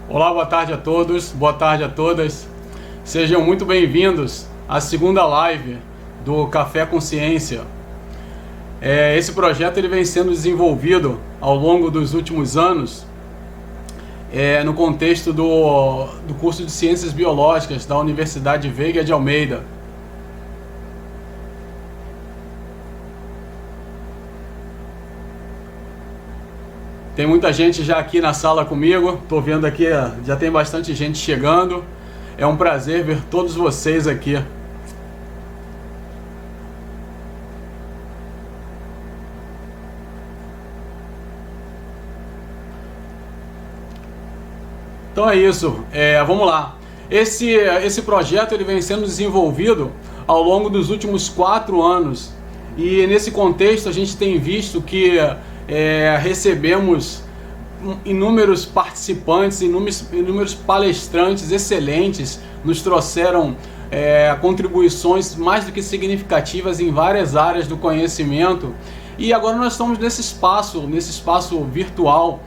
Olá, boa tarde a todos, boa tarde a todas. Sejam muito bem-vindos à segunda live do Café Consciência. Esse projeto ele vem sendo desenvolvido ao longo dos últimos anos no contexto do curso de Ciências Biológicas da Universidade Veiga de Almeida. Tem muita gente já aqui na sala comigo, tô vendo aqui, já tem bastante gente chegando. É um prazer ver todos vocês aqui. Então é isso, vamos lá. Esse projeto ele vem sendo desenvolvido ao longo dos últimos 4 anos. E nesse contexto a gente tem visto que recebemos inúmeros participantes, inúmeros palestrantes excelentes, nos trouxeram contribuições mais do que significativas em várias áreas do conhecimento. E agora nós estamos nesse espaço virtual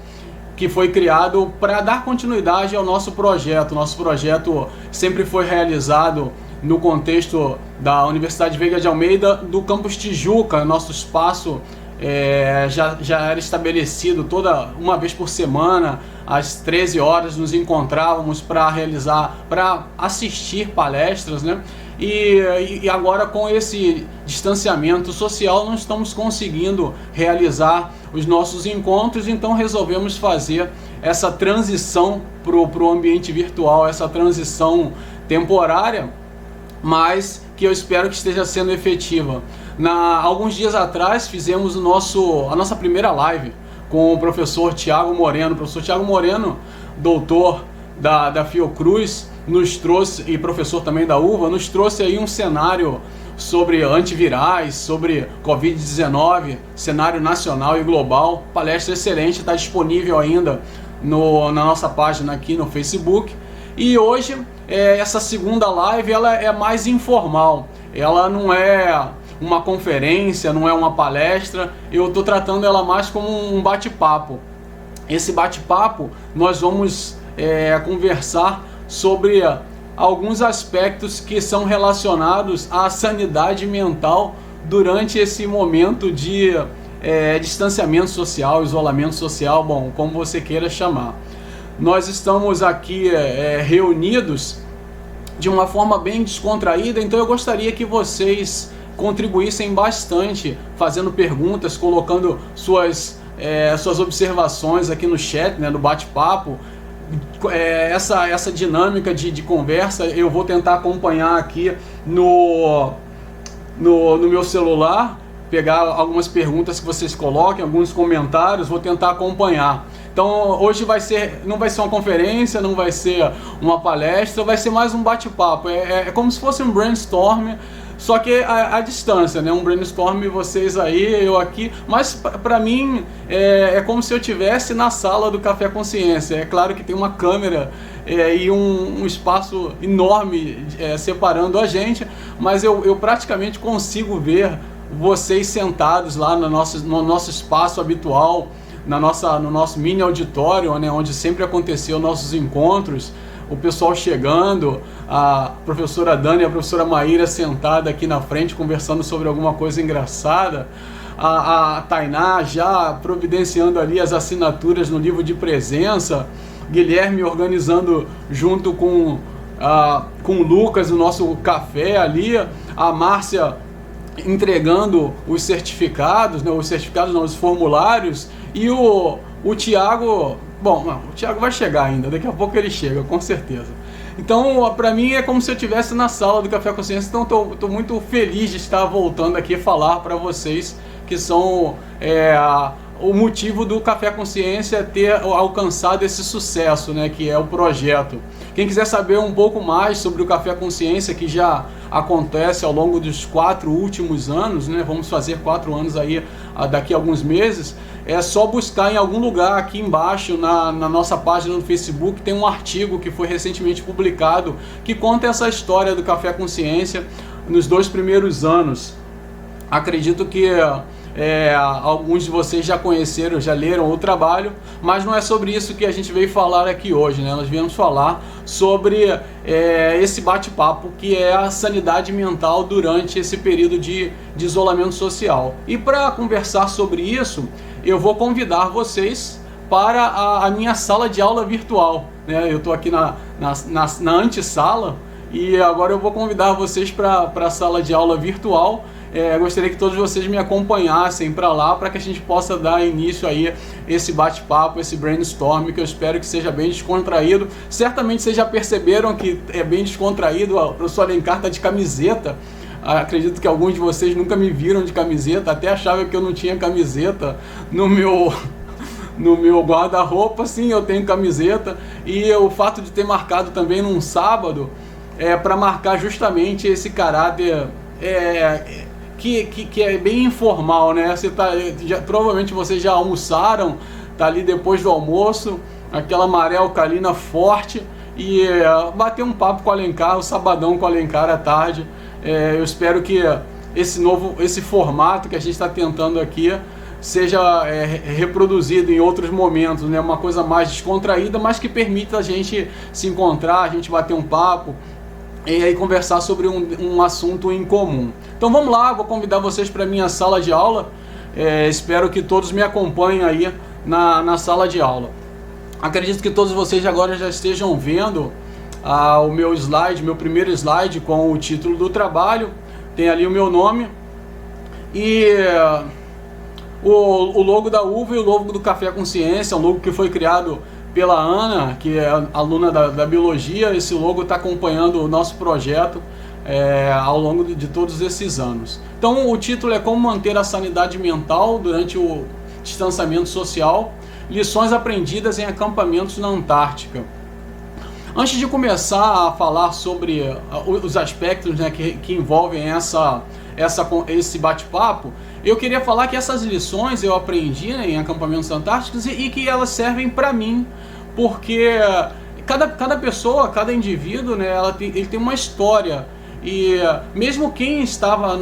que foi criado para dar continuidade ao nosso projeto. Nosso projeto sempre foi realizado no contexto da Universidade Veiga de Almeida, do Campus Tijuca. Nosso espaço já era estabelecido uma vez por semana, às 13 horas, nos encontrávamos para assistir palestras, né? E agora, com esse distanciamento social, não estamos conseguindo realizar os nossos encontros, então resolvemos fazer essa transição para o ambiente virtual, essa transição temporária, mas que eu espero que esteja sendo efetiva. Alguns dias atrás fizemos a nossa primeira live com o professor Tiago Moreno. O professor Tiago Moreno, doutor da Fiocruz, nos trouxe, e professor também da UVA, nos trouxe aí um cenário sobre antivirais, sobre Covid-19, cenário nacional e global. Palestra excelente, está disponível ainda na nossa página aqui no Facebook. E hoje, essa segunda live, ela é mais informal, ela não é uma conferência, não é uma palestra, eu estou tratando ela mais como um bate-papo. Esse bate-papo, nós vamos conversar sobre alguns aspectos que são relacionados à sanidade mental durante esse momento de distanciamento social, isolamento social, bom, como você queira chamar. Nós estamos aqui reunidos de uma forma bem descontraída, então eu gostaria que vocês contribuíssem bastante, fazendo perguntas, colocando suas observações aqui no chat, né, no bate-papo. Essa dinâmica de conversa eu vou tentar acompanhar aqui no meu celular, pegar algumas perguntas que vocês coloquem, alguns comentários, vou tentar acompanhar. Então hoje não vai ser uma conferência, não vai ser uma palestra, vai ser mais um bate-papo. É como se fosse um brainstorm, só que à distância, né? Um brainstorm, vocês aí, eu aqui, mas para mim é como se eu estivesse na sala do Café Consciência. É claro que tem uma câmera e um espaço enorme separando a gente, mas eu praticamente consigo ver vocês sentados lá no nosso espaço habitual, no nosso mini auditório, né, onde sempre aconteceu nossos encontros. O pessoal chegando, a professora Dani e a professora Maíra sentada aqui na frente conversando sobre alguma coisa engraçada, a Tainá já providenciando ali as assinaturas no livro de presença, Guilherme organizando junto com o Lucas o nosso café ali, a Márcia entregando os certificados, né, os formulários, e o Tiago. Bom, não, o Tiago vai chegar ainda, daqui a pouco ele chega, com certeza. Então, para mim é como se eu estivesse na sala do Café Consciência, então estou muito feliz de estar voltando aqui a falar para vocês que são o motivo do Café Consciência ter alcançado esse sucesso, né, que é o projeto. Quem quiser saber um pouco mais sobre o Café Consciência, que já acontece ao longo dos 4 últimos anos, né, vamos fazer 4 anos aí daqui a alguns meses, é só buscar em algum lugar aqui embaixo na nossa página no Facebook, tem um artigo que foi recentemente publicado que conta essa história do Café Consciência nos 2 primeiros anos. Acredito que Alguns de vocês já conheceram, já leram o trabalho, mas não é sobre isso que a gente veio falar aqui hoje, né? Nós viemos falar sobre esse bate-papo que é a sanidade mental durante esse período de isolamento social. E para conversar sobre isso, eu vou convidar vocês para a minha sala de aula virtual, né? Eu estou aqui na antessala e agora eu vou convidar vocês para a sala de aula virtual. Gostaria que todos vocês me acompanhassem para lá, para que a gente possa dar início aí esse bate-papo, esse brainstorm, que eu espero que seja bem descontraído. Certamente vocês já perceberam que é bem descontraído. O professor Alencar está de camiseta. Acredito que alguns de vocês nunca me viram de camiseta, até achavam que eu não tinha camiseta no meu guarda-roupa. Sim, eu tenho camiseta, e o fato de ter marcado também num sábado para marcar justamente esse caráter que é bem informal, né? Provavelmente vocês já almoçaram, tá ali depois do almoço, aquela maré alcalina forte, e bater um papo com o Alencar, o sabadão com o Alencar à tarde. Eu espero que esse formato que a gente está tentando aqui seja reproduzido em outros momentos, né? Uma coisa mais descontraída, mas que permita a gente se encontrar, a gente bater um papo e aí conversar sobre um assunto em comum. Então vamos lá, vou convidar vocês para a minha sala de aula. Espero que todos me acompanhem aí na sala de aula. Acredito que todos vocês agora já estejam vendo o meu slide, meu primeiro slide com o título do trabalho. Tem ali o meu nome e o logo da uva e o logo do Café com Ciência, um logo que foi criado pela Ana, que é aluna da biologia. Esse logo está acompanhando o nosso projeto ao longo de todos esses anos. Então o título é Como Manter a Sanidade Mental durante o Distanciamento Social, Lições Aprendidas em Acampamentos na Antártica. Antes de começar a falar sobre os aspectos, né, que envolvem esse bate-papo, eu queria falar que essas lições eu aprendi, né, em acampamentos antárticos e que elas servem para mim, porque cada pessoa, cada indivíduo, né, ele tem uma história. E mesmo quem estava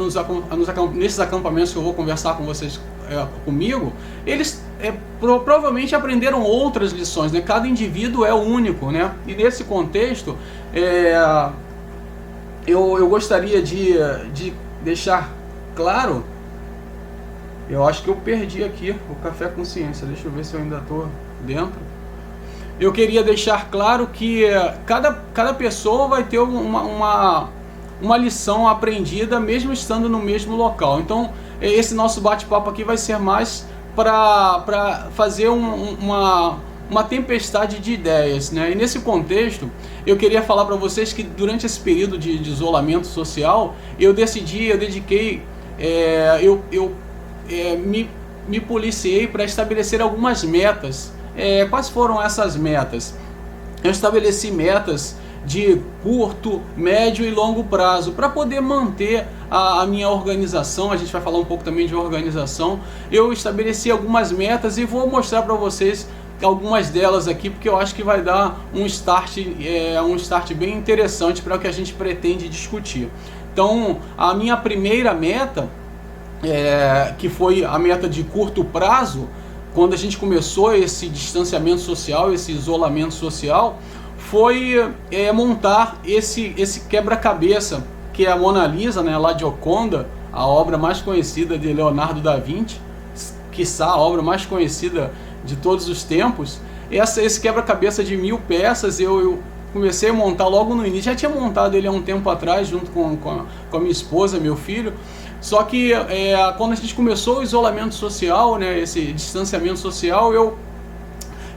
nesses acampamentos que eu vou conversar com vocês comigo, eles provavelmente aprenderam outras lições, né? Cada indivíduo é único, né? E nesse contexto, eu gostaria de deixar claro. Eu acho que eu perdi aqui o Café com Ciência. Deixa eu ver se eu ainda estou dentro. Eu queria deixar claro que cada pessoa vai ter uma lição aprendida mesmo estando no mesmo local. Então esse nosso bate-papo aqui vai ser mais para fazer uma tempestade de ideias, né? E nesse contexto eu queria falar para vocês que durante esse período de isolamento social eu me policiei para estabelecer algumas metas. Quais foram essas metas? Eu estabeleci metas de curto, médio e longo prazo para poder manter a minha organização. A gente vai falar um pouco também de organização. Eu estabeleci algumas metas e vou mostrar para vocês algumas delas aqui, porque eu acho que vai dar um start bem interessante para o que a gente pretende discutir. Então, a minha primeira meta, que foi a meta de curto prazo, quando a gente começou esse distanciamento social, esse isolamento social, foi montar esse quebra-cabeça, que é a Mona Lisa, né, La Gioconda, a obra mais conhecida de Leonardo da Vinci, quiçá a obra mais conhecida de todos os tempos. Esse quebra-cabeça de 1000 peças eu comecei a montar logo no início. Já tinha montado ele há um tempo atrás, junto com a minha esposa, meu filho. Só que quando a gente começou o isolamento social, né, esse distanciamento social, eu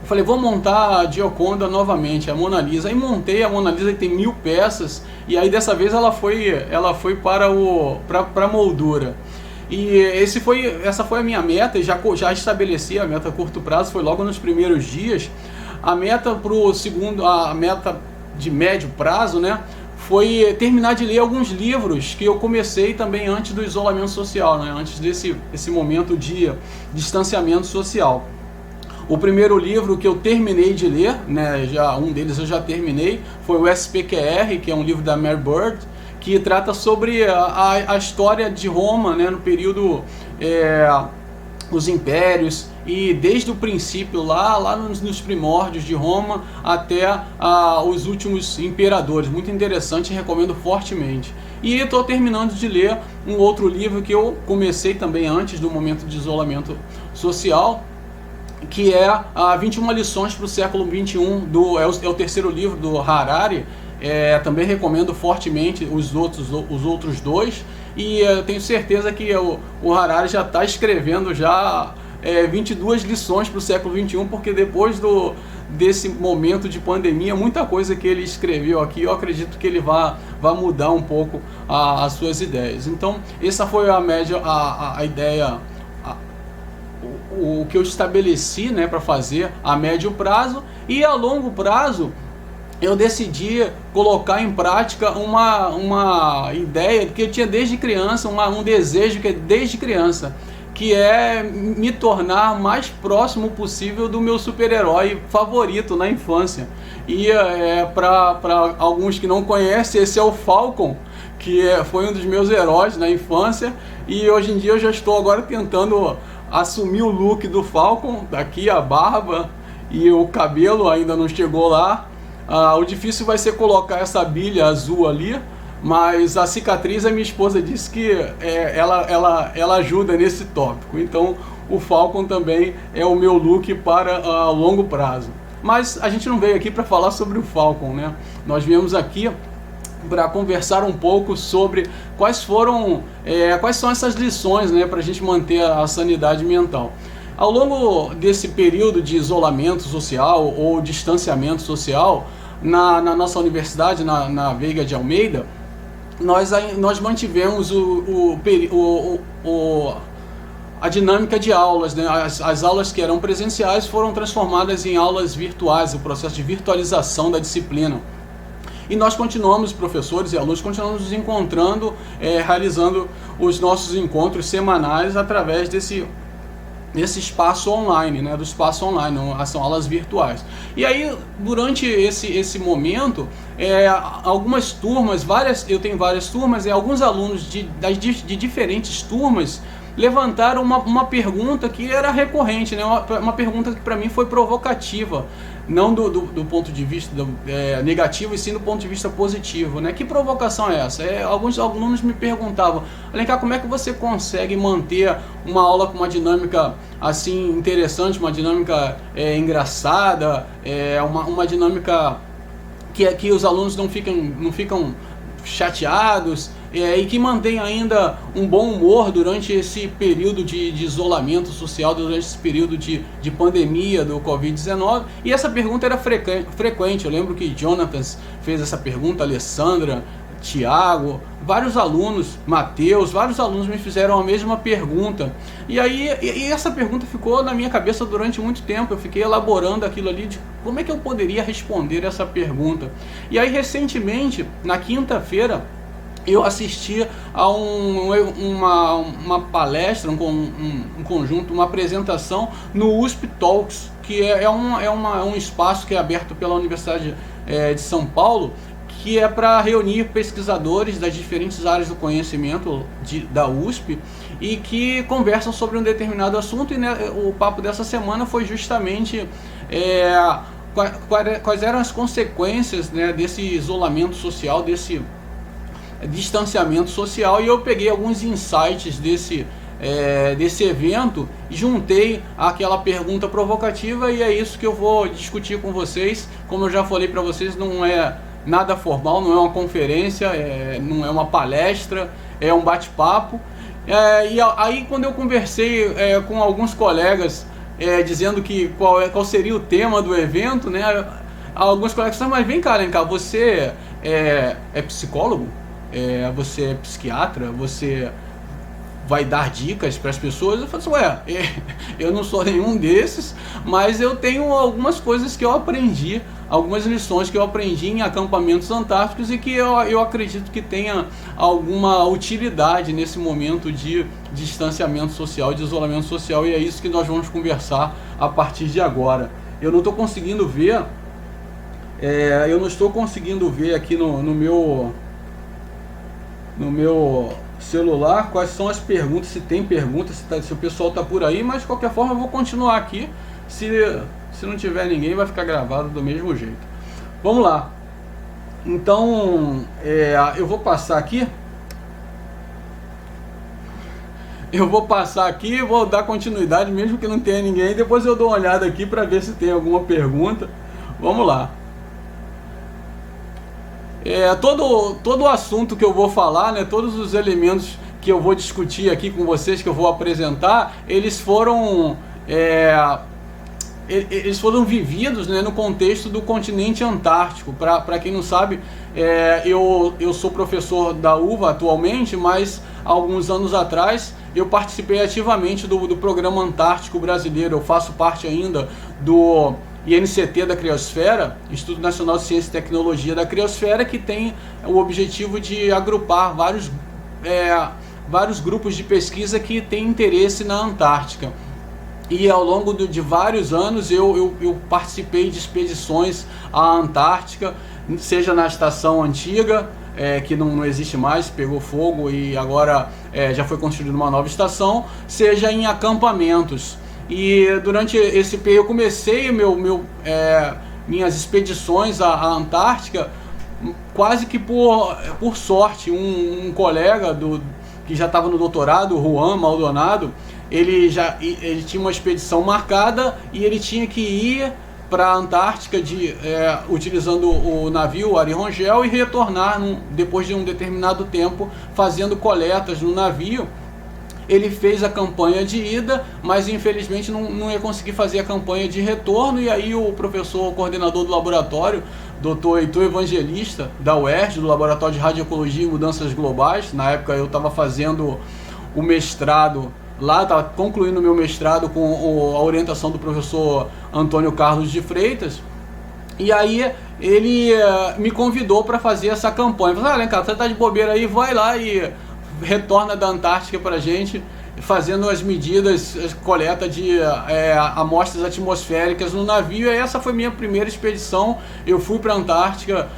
falei, vou montar a Gioconda novamente, a Mona Lisa. Aí montei a Mona Lisa, que tem 1000 peças, e aí dessa vez ela foi para a moldura. E essa foi a minha meta, e já estabeleci a meta a curto prazo, foi logo nos primeiros dias. A meta a meta de médio prazo, né, foi terminar de ler alguns livros que eu comecei também antes do isolamento social, né, antes desse momento de distanciamento social. O primeiro livro que eu terminei de ler, né, um deles eu já terminei, foi o SPQR, que é um livro da Mary Bird, que trata sobre a história de Roma, né, no período os impérios, e desde o princípio lá nos primórdios de Roma até os últimos imperadores. Muito interessante, recomendo fortemente. E estou terminando de ler um outro livro que eu comecei também antes do momento de isolamento social, que é 21 lições para o século XXI, é o terceiro livro do Harari. Também recomendo fortemente os outros dois, e eu tenho certeza que o Harari já está escrevendo 22 lições para o século XXI, porque depois desse momento de pandemia, muita coisa que ele escreveu aqui, eu acredito que ele vai mudar um pouco as suas ideias. Então, essa foi a ideia, o que eu estabeleci, né, para fazer a médio prazo. E a longo prazo eu decidi colocar em prática uma ideia que eu tinha desde criança, um desejo que é desde criança, que é me tornar mais próximo possível do meu super-herói favorito na infância. E para alguns que não conhecem, esse é o Falcon, que foi um dos meus heróis na infância, e hoje em dia eu já estou agora tentando assumir o look do Falcon, daqui a barba e o cabelo ainda não chegou lá. O difícil vai ser colocar essa bilha azul ali, mas a cicatriz, a minha esposa disse que ela ajuda nesse tópico. Então o Falcon também é o meu look para longo prazo. Mas a gente não veio aqui para falar sobre o Falcon, né? Nós viemos aqui para conversar um pouco sobre quais são essas lições, né, para a gente manter a sanidade mental. Ao longo desse período de isolamento social ou distanciamento social, na nossa universidade, na Veiga de Almeida, nós mantivemos a dinâmica de aulas, né? As aulas que eram presenciais foram transformadas em aulas virtuais, o processo de virtualização da disciplina. E nós continuamos, professores e alunos, continuamos nos encontrando, realizando os nossos encontros semanais através desse espaço online, né, do espaço online, são aulas virtuais. E aí, durante esse momento, algumas turmas, eu tenho várias turmas, e alguns alunos de diferentes turmas levantaram uma pergunta que era recorrente, né, uma pergunta que para mim foi provocativa, não do ponto de vista negativo, e sim do ponto de vista positivo, né? Que provocação é essa? Alguns alunos me perguntavam: Alencar, como é que você consegue manter uma aula com uma dinâmica assim interessante, uma dinâmica engraçada, uma dinâmica que os alunos não ficam chateados, e que mantém ainda um bom humor durante esse período de isolamento social, durante esse período de pandemia do Covid-19. E essa pergunta era frequente. Eu lembro que Jonathan fez essa pergunta, Alessandra, Tiago, vários alunos, Mateus, vários alunos me fizeram a mesma pergunta. E aí essa pergunta ficou na minha cabeça durante muito tempo. Eu fiquei elaborando aquilo ali, de como é que eu poderia responder essa pergunta. E aí, recentemente, na quinta-feira, eu assisti a uma palestra, um conjunto, uma apresentação no USP Talks, que é um espaço que é aberto pela Universidade de São Paulo, que é para reunir pesquisadores das diferentes áreas do conhecimento da USP e que conversam sobre um determinado assunto. E, né, o papo dessa semana foi justamente quais eram as consequências, né, desse isolamento social, desse distanciamento social. E eu peguei alguns insights desse evento e juntei aquela pergunta provocativa, e é isso que eu vou discutir com vocês. Como eu já falei para vocês, não é nada formal, não é uma conferência, não é uma palestra, é um bate-papo. E aí, quando eu conversei com alguns colegas dizendo que qual seria o tema do evento, né, alguns colegas falaram: mas vem cá, Alencar, você é psicólogo? Você é psiquiatra? Você vai dar dicas para as pessoas? Eu falei assim: eu não sou nenhum desses, mas eu tenho algumas coisas que eu aprendi, algumas lições que eu aprendi em acampamentos antárticos e que eu acredito que tenha alguma utilidade nesse momento de distanciamento social, de isolamento social, e é isso que nós vamos conversar a partir de agora. Eu não estou conseguindo ver, aqui no meu celular quais são as perguntas, se tem perguntas, se o pessoal está por aí, mas de qualquer forma eu vou continuar aqui. Se não tiver ninguém, vai ficar gravado do mesmo jeito. Vamos lá. Então, eu vou passar aqui. Eu vou passar aqui e vou dar continuidade, mesmo que não tenha ninguém. Depois eu dou uma olhada aqui para ver se tem alguma pergunta. Vamos lá. Todo o assunto que eu vou falar, né, todos os elementos que eu vou discutir aqui com vocês, que eu vou apresentar, eles foram vividos, né, no contexto do continente antártico. Para quem não sabe, eu sou professor da UVA atualmente, mas há alguns anos atrás eu participei ativamente do Programa Antártico Brasileiro. Eu faço parte ainda do INCT da Criosfera, Instituto Nacional de Ciência e Tecnologia da Criosfera, que tem o objetivo de agrupar vários grupos de pesquisa que têm interesse na Antártica. E ao longo de vários anos eu participei de expedições à Antártica, seja na estação antiga, que não existe mais, pegou fogo e agora já foi construída uma nova estação, seja em acampamentos. E durante esse período eu comecei minhas expedições à Antártica quase que por sorte. Um colega que já estava no doutorado, o Juan Maldonado, ele tinha uma expedição marcada e ele tinha que ir para a Antártica utilizando o navio Ari Rongel e retornar depois de um determinado tempo fazendo coletas no navio. Ele fez a campanha de ida, mas infelizmente não ia conseguir fazer a campanha de retorno, e aí o professor coordenador do laboratório, Dr. Heitor Evangelista, da UERJ, do Laboratório de Radioecologia e Mudanças Globais, na época eu estava fazendo o mestrado lá, estava concluindo o meu mestrado com a orientação do professor Antônio Carlos de Freitas, e aí ele me convidou para fazer essa campanha. Ele falou: Alencar, você está de bobeira aí, vai lá e retorna da Antártica para a gente, fazendo as medidas, coleta de amostras atmosféricas no navio. E essa foi minha primeira expedição. Eu fui para a Antártica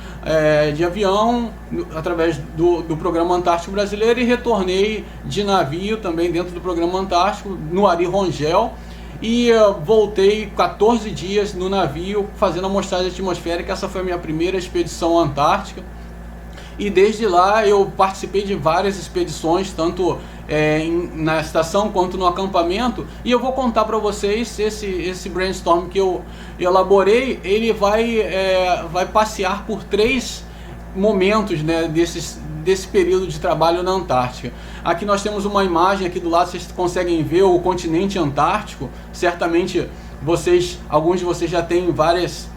de avião, através do Programa Antártico Brasileiro, e retornei de navio também dentro do Programa Antártico, no Ari Rongel, e voltei 14 dias no navio fazendo amostragem atmosférica. Essa foi a minha primeira expedição à Antártica. E desde lá eu participei de várias expedições, tanto na estação quanto no acampamento. E eu vou contar para vocês esse brainstorm que eu elaborei. Ele vai passear por 3 momentos, né, desse período de trabalho na Antártica. Aqui nós temos uma imagem aqui do lado, vocês conseguem ver o continente antártico. Certamente alguns de vocês já têm várias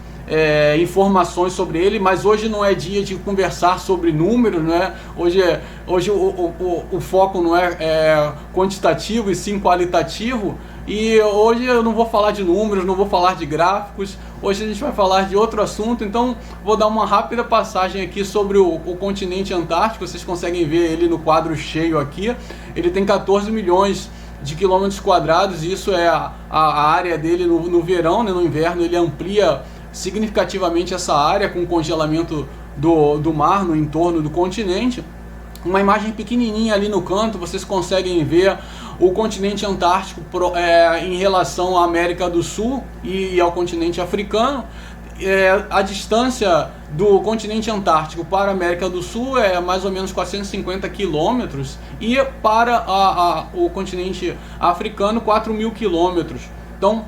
informações sobre ele, mas hoje não é dia de conversar sobre números, né? Hoje o foco não é quantitativo e sim qualitativo, e hoje eu não vou falar de números, não vou falar de gráficos. Hoje a gente vai falar de outro assunto, então vou dar uma rápida passagem aqui sobre o continente antártico. Vocês conseguem ver ele no quadro cheio aqui. Ele tem 14 milhões de quilômetros quadrados, e isso é a área dele no verão, né? No inverno ele amplia significativamente essa área, com o congelamento do mar no entorno do continente. Uma imagem pequenininha ali no canto, vocês conseguem ver o continente antártico em relação à América do Sul e ao continente africano. A distância do continente antártico para a América do Sul é mais ou menos 450 quilômetros, e para o continente africano 4.000 quilômetros. Então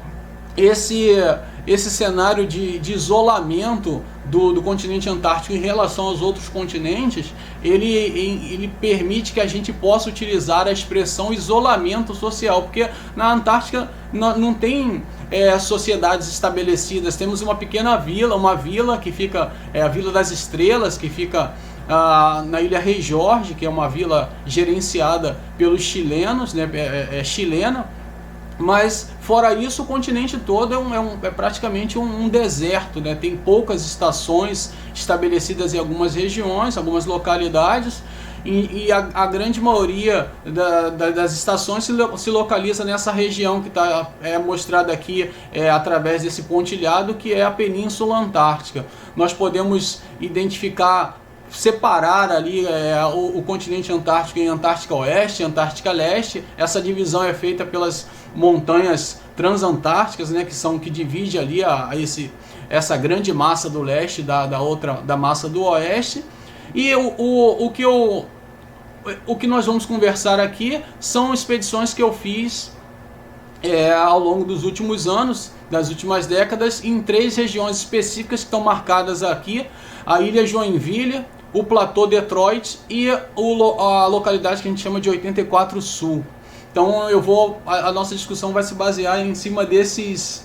esse cenário de isolamento do continente antártico em relação aos outros continentes, ele permite que a gente possa utilizar a expressão isolamento social, porque na Antártica não tem sociedades estabelecidas. Temos uma pequena vila, que fica, a Vila das Estrelas, que fica na Ilha Rei Jorge, que é uma vila gerenciada pelos chilenos, né, chilena. Mas fora isso, o continente todo é praticamente um deserto, né? Tem poucas estações estabelecidas em algumas regiões, algumas localidades, e a grande maioria das estações se localiza nessa região que está mostrada aqui através desse pontilhado, que é a Península Antártica. Nós podemos identificar separar ali o continente antártico em Antártica Oeste e Antártica Leste. Essa divisão é feita pelas montanhas transantárticas, né, que divide ali essa grande massa do leste da massa do oeste. E o que nós vamos conversar aqui são expedições que eu fiz ao longo dos últimos anos, das últimas décadas, em 3 regiões específicas que estão marcadas aqui: a Ilha Joinville, o Platô Detroit e a localidade que a gente chama de 84 Sul. Então a nossa discussão vai se basear em cima dessas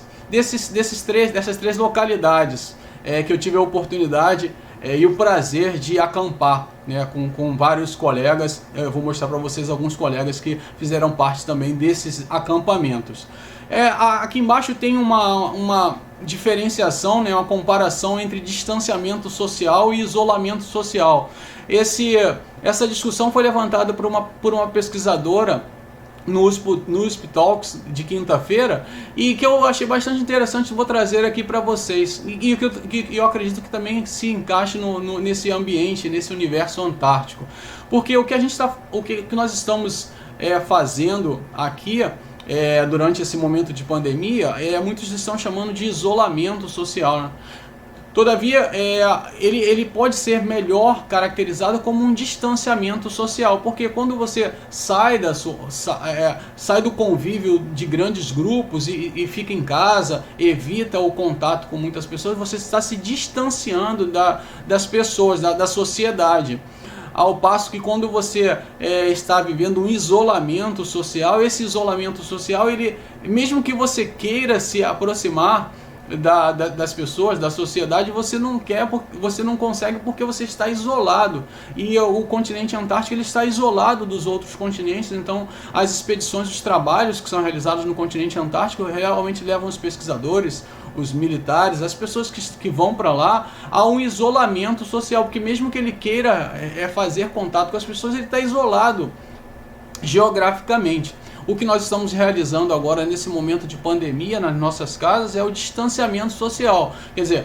3 localidades que eu tive a oportunidade e o prazer de acampar, né, com vários colegas. Eu vou mostrar para vocês alguns colegas que fizeram parte também desses acampamentos. Aqui embaixo tem uma diferenciação, né, uma comparação entre distanciamento social e isolamento social. Essa discussão foi levantada por uma pesquisadora no USP Talks de quinta-feira, e que eu achei bastante interessante, vou trazer aqui para vocês, e que eu acredito que também se encaixe nesse ambiente, nesse universo antártico, porque o que nós estamos fazendo aqui durante esse momento de pandemia, muitos estão chamando de isolamento social, né? Todavia, ele pode ser melhor caracterizado como um distanciamento social, porque quando você sai do convívio de grandes grupos e fica em casa, evita o contato com muitas pessoas, você está se distanciando das pessoas, da sociedade. Ao passo que quando você está vivendo um isolamento social, esse isolamento social, mesmo que você queira se aproximar das pessoas, da sociedade, você não consegue, porque você está isolado. E o continente antártico ele está isolado dos outros continentes. Então as expedições, os trabalhos que são realizados no continente antártico realmente levam os pesquisadores, os militares, as pessoas que vão para lá a um isolamento social, porque mesmo que ele queira fazer contato com as pessoas, ele está isolado geograficamente. O que nós estamos realizando agora nesse momento de pandemia nas nossas casas é o distanciamento social. Quer dizer,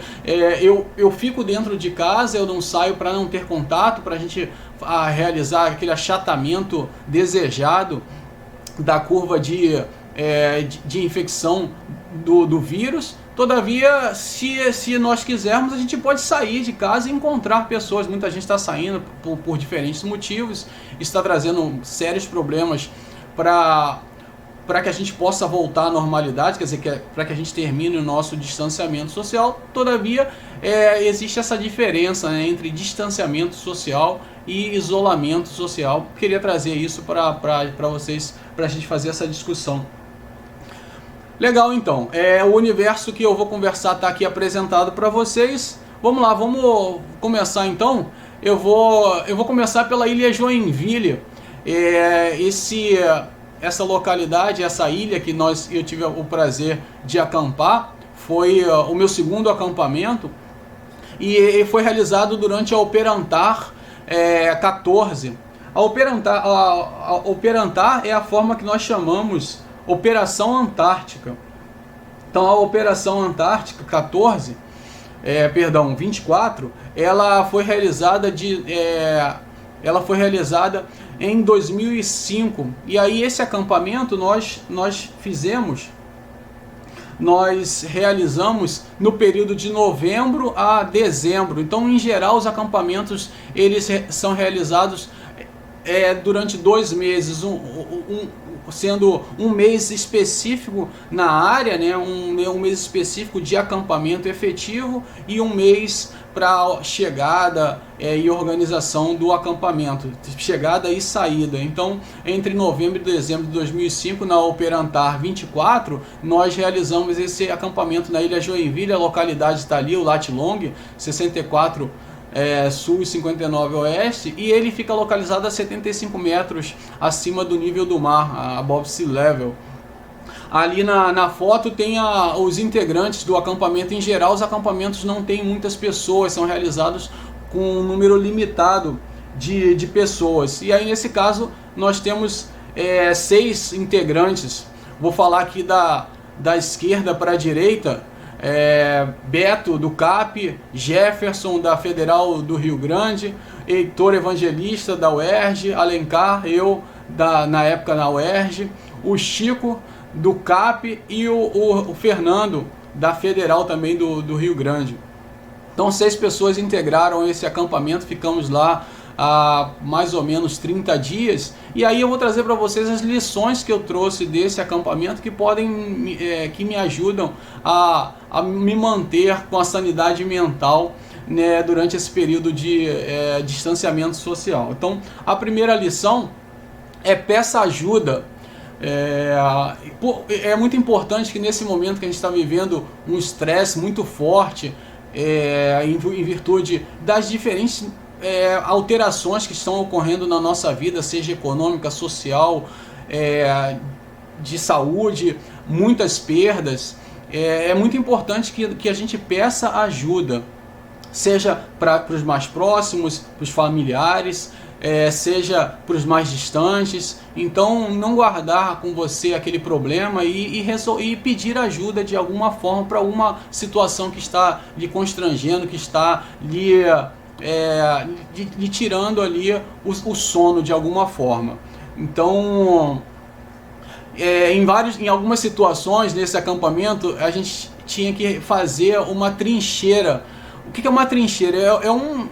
eu fico dentro de casa, eu não saio para não ter contato, para a gente realizar aquele achatamento desejado da curva de infecção do vírus. Todavia, se nós quisermos, a gente pode sair de casa e encontrar pessoas. Muita gente está saindo por diferentes motivos, está trazendo sérios problemas para que a gente possa voltar à normalidade, quer dizer, para que a gente termine o nosso distanciamento social. Todavia, existe essa diferença, né, entre distanciamento social e isolamento social. Queria trazer isso para vocês, para a gente fazer essa discussão. Legal, então. O universo que eu vou conversar está aqui apresentado para vocês. Vamos lá, vamos começar então. Eu vou começar pela Ilha Joinville. Essa localidade, essa ilha que eu tive o prazer de acampar, foi o meu segundo acampamento, e foi realizado durante a Operantar 14. A Operantar é a forma que nós chamamos Operação Antártica. Então a Operação Antártica 24, ela foi realizada em 2005, e aí esse acampamento nós realizamos no período de novembro a dezembro. Então, em geral, os acampamentos eles são realizados durante 2 meses, sendo um mês específico na área, né, um mês específico de acampamento efetivo e um mês para chegada e organização do acampamento, chegada e saída. Então, entre novembro e dezembro de 2005, na Operantar 24, nós realizamos esse acampamento na Ilha Joinville. A localidade está ali, o Lat Long, 64 sul e 59 oeste, e ele fica localizado a 75 metros acima do nível do mar, above sea level. Ali na foto tem os integrantes do acampamento. Em geral, os acampamentos não têm muitas pessoas, são realizados com um número limitado de pessoas. E aí, nesse caso, nós temos 6 integrantes. Vou falar aqui da esquerda para a direita. Beto do CAP, Jefferson da Federal do Rio Grande, Heitor Evangelista da UERJ, Alencar, eu na época na UERJ, o Chico do CAP e o Fernando da Federal também do Rio Grande. Então 6 pessoas integraram esse acampamento, ficamos lá há mais ou menos 30 dias, e aí eu vou trazer para vocês as lições que eu trouxe desse acampamento que que me ajudam a me manter com a sanidade mental, né, durante esse período de distanciamento social. Então a primeira lição é: peça ajuda. É muito importante que nesse momento que a gente está vivendo um estresse muito forte, em virtude das diferentes alterações que estão ocorrendo na nossa vida, seja econômica, social, de saúde, muitas perdas, é muito importante que a gente peça ajuda, seja para os mais próximos, para os familiares, seja para os mais distantes. Então não guardar com você aquele problema e pedir ajuda de alguma forma para uma situação que está lhe constrangendo, que está lhe tirando ali o sono de alguma forma. Então em algumas situações nesse acampamento a gente tinha que fazer uma trincheira. O que é uma trincheira? É um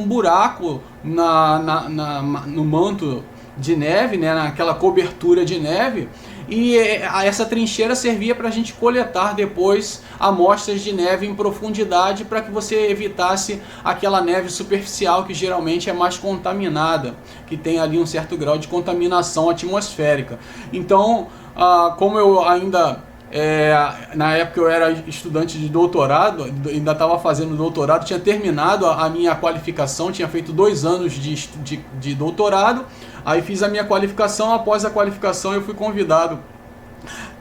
buraco no manto de neve, né, naquela cobertura de neve, e essa trincheira servia para a gente coletar depois amostras de neve em profundidade, para que você evitasse aquela neve superficial que geralmente é mais contaminada, que tem ali um certo grau de contaminação atmosférica. Então, como eu ainda na época eu era estudante de doutorado, ainda estava fazendo doutorado, tinha terminado a minha qualificação, tinha feito 2 anos de doutorado, aí fiz a minha qualificação. Após a qualificação eu fui convidado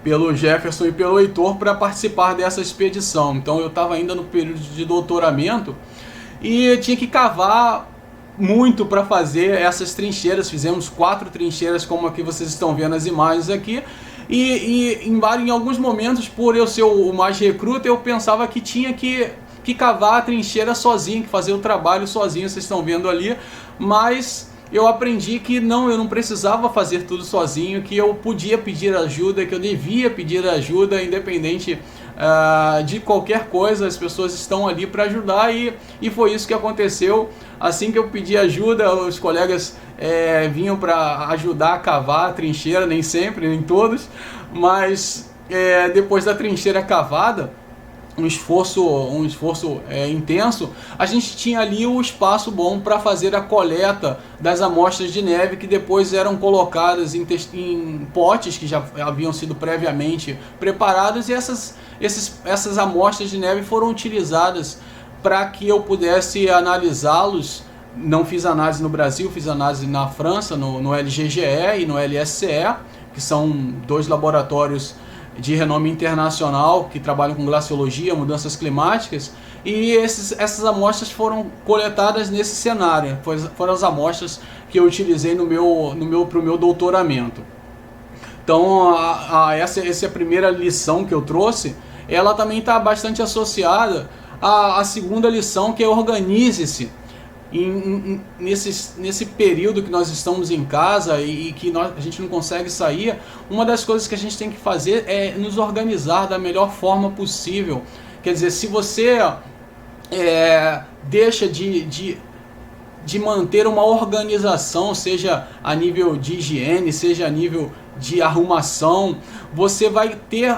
pelo Jefferson e pelo Heitor para participar dessa expedição. Então eu estava ainda no período de doutoramento e tinha que cavar muito para fazer essas trincheiras. Fizemos 4 trincheiras, como aqui vocês estão vendo as imagens aqui. E em alguns momentos, por eu ser o mais recruta, eu pensava que tinha que cavar a trincheira sozinho, que fazer o trabalho sozinho, vocês estão vendo ali. Mas eu aprendi que eu não precisava fazer tudo sozinho, que eu podia pedir ajuda, que eu devia pedir ajuda, independente de qualquer coisa. As pessoas estão ali para ajudar, e foi isso que aconteceu. Assim que eu pedi ajuda, os colegas vinham para ajudar a cavar a trincheira, nem sempre, nem todos, mas depois da trincheira cavada, um esforço intenso, a gente tinha ali o espaço bom para fazer a coleta das amostras de neve, que depois eram colocadas em potes que já haviam sido previamente preparados, e essas amostras de neve foram utilizadas para que eu pudesse analisá-los. Não fiz análise no Brasil, fiz análise na França, no LGGE e no LSCE, que são 2 laboratórios de renome internacional que trabalham com glaciologia, mudanças climáticas, e essas amostras foram coletadas nesse cenário. Foram as amostras que eu utilizei pro meu doutoramento. Então essa é a primeira lição que eu trouxe. Ela também está bastante associada à segunda lição, que é: organize-se. Nesse período que nós estamos em casa e que a gente não consegue sair, uma das coisas que a gente tem que fazer é nos organizar da melhor forma possível. Quer dizer, se você deixa de manter uma organização, seja a nível de higiene, seja a nível de arrumação, você vai ter,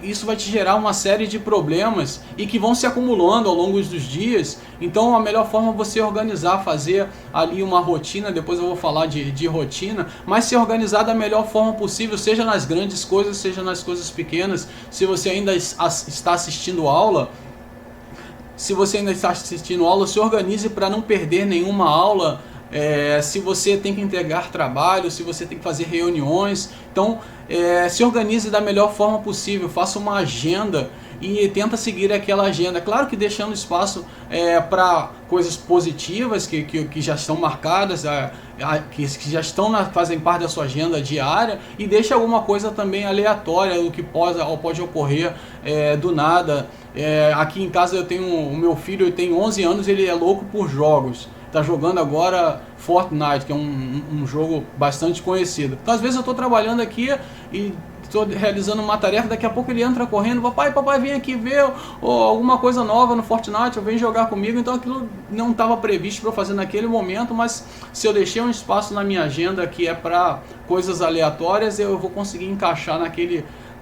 isso vai te gerar uma série de problemas e que vão se acumulando ao longo dos dias. Então a melhor forma é você organizar, fazer ali uma rotina. Depois eu vou falar de rotina, mas se organizar da melhor forma possível, seja nas grandes coisas, seja nas coisas pequenas. Se você ainda está assistindo aula, se organize para não perder nenhuma aula. Se você tem que entregar trabalho, se você tem que fazer reuniões, então se organize da melhor forma possível, faça uma agenda e tenta seguir aquela agenda. Claro que deixando espaço para coisas positivas que já estão marcadas, que já fazem parte da sua agenda diária, e deixa alguma coisa também aleatória, o que pode ocorrer do nada. Aqui em casa eu tenho o meu filho, ele tem 11 anos, ele é louco por jogos. Está jogando agora Fortnite, que é um jogo bastante conhecido. Então às vezes eu estou trabalhando aqui e estou realizando uma tarefa, daqui a pouco ele entra correndo, papai, vem aqui ver alguma coisa nova no Fortnite, vem jogar comigo. Então aquilo não estava previsto para eu fazer naquele momento, mas se eu deixei um espaço na minha agenda que é para coisas aleatórias, eu vou conseguir encaixar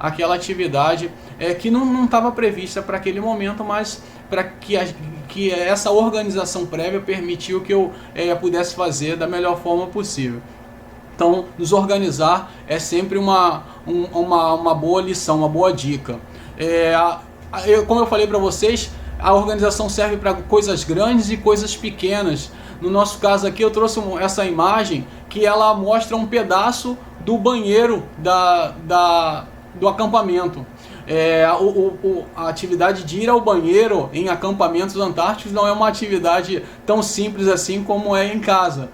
aquela atividade que não estava prevista para aquele momento, mas para que essa organização prévia permitiu que eu pudesse fazer da melhor forma possível. Então, nos organizar é sempre uma boa lição, uma boa dica. Como eu falei para vocês, a organização serve para coisas grandes e coisas pequenas. No nosso caso aqui, eu trouxe essa imagem que ela mostra um pedaço do banheiro do acampamento. A atividade de ir ao banheiro em acampamentos antárticos não é uma atividade tão simples assim como é em casa.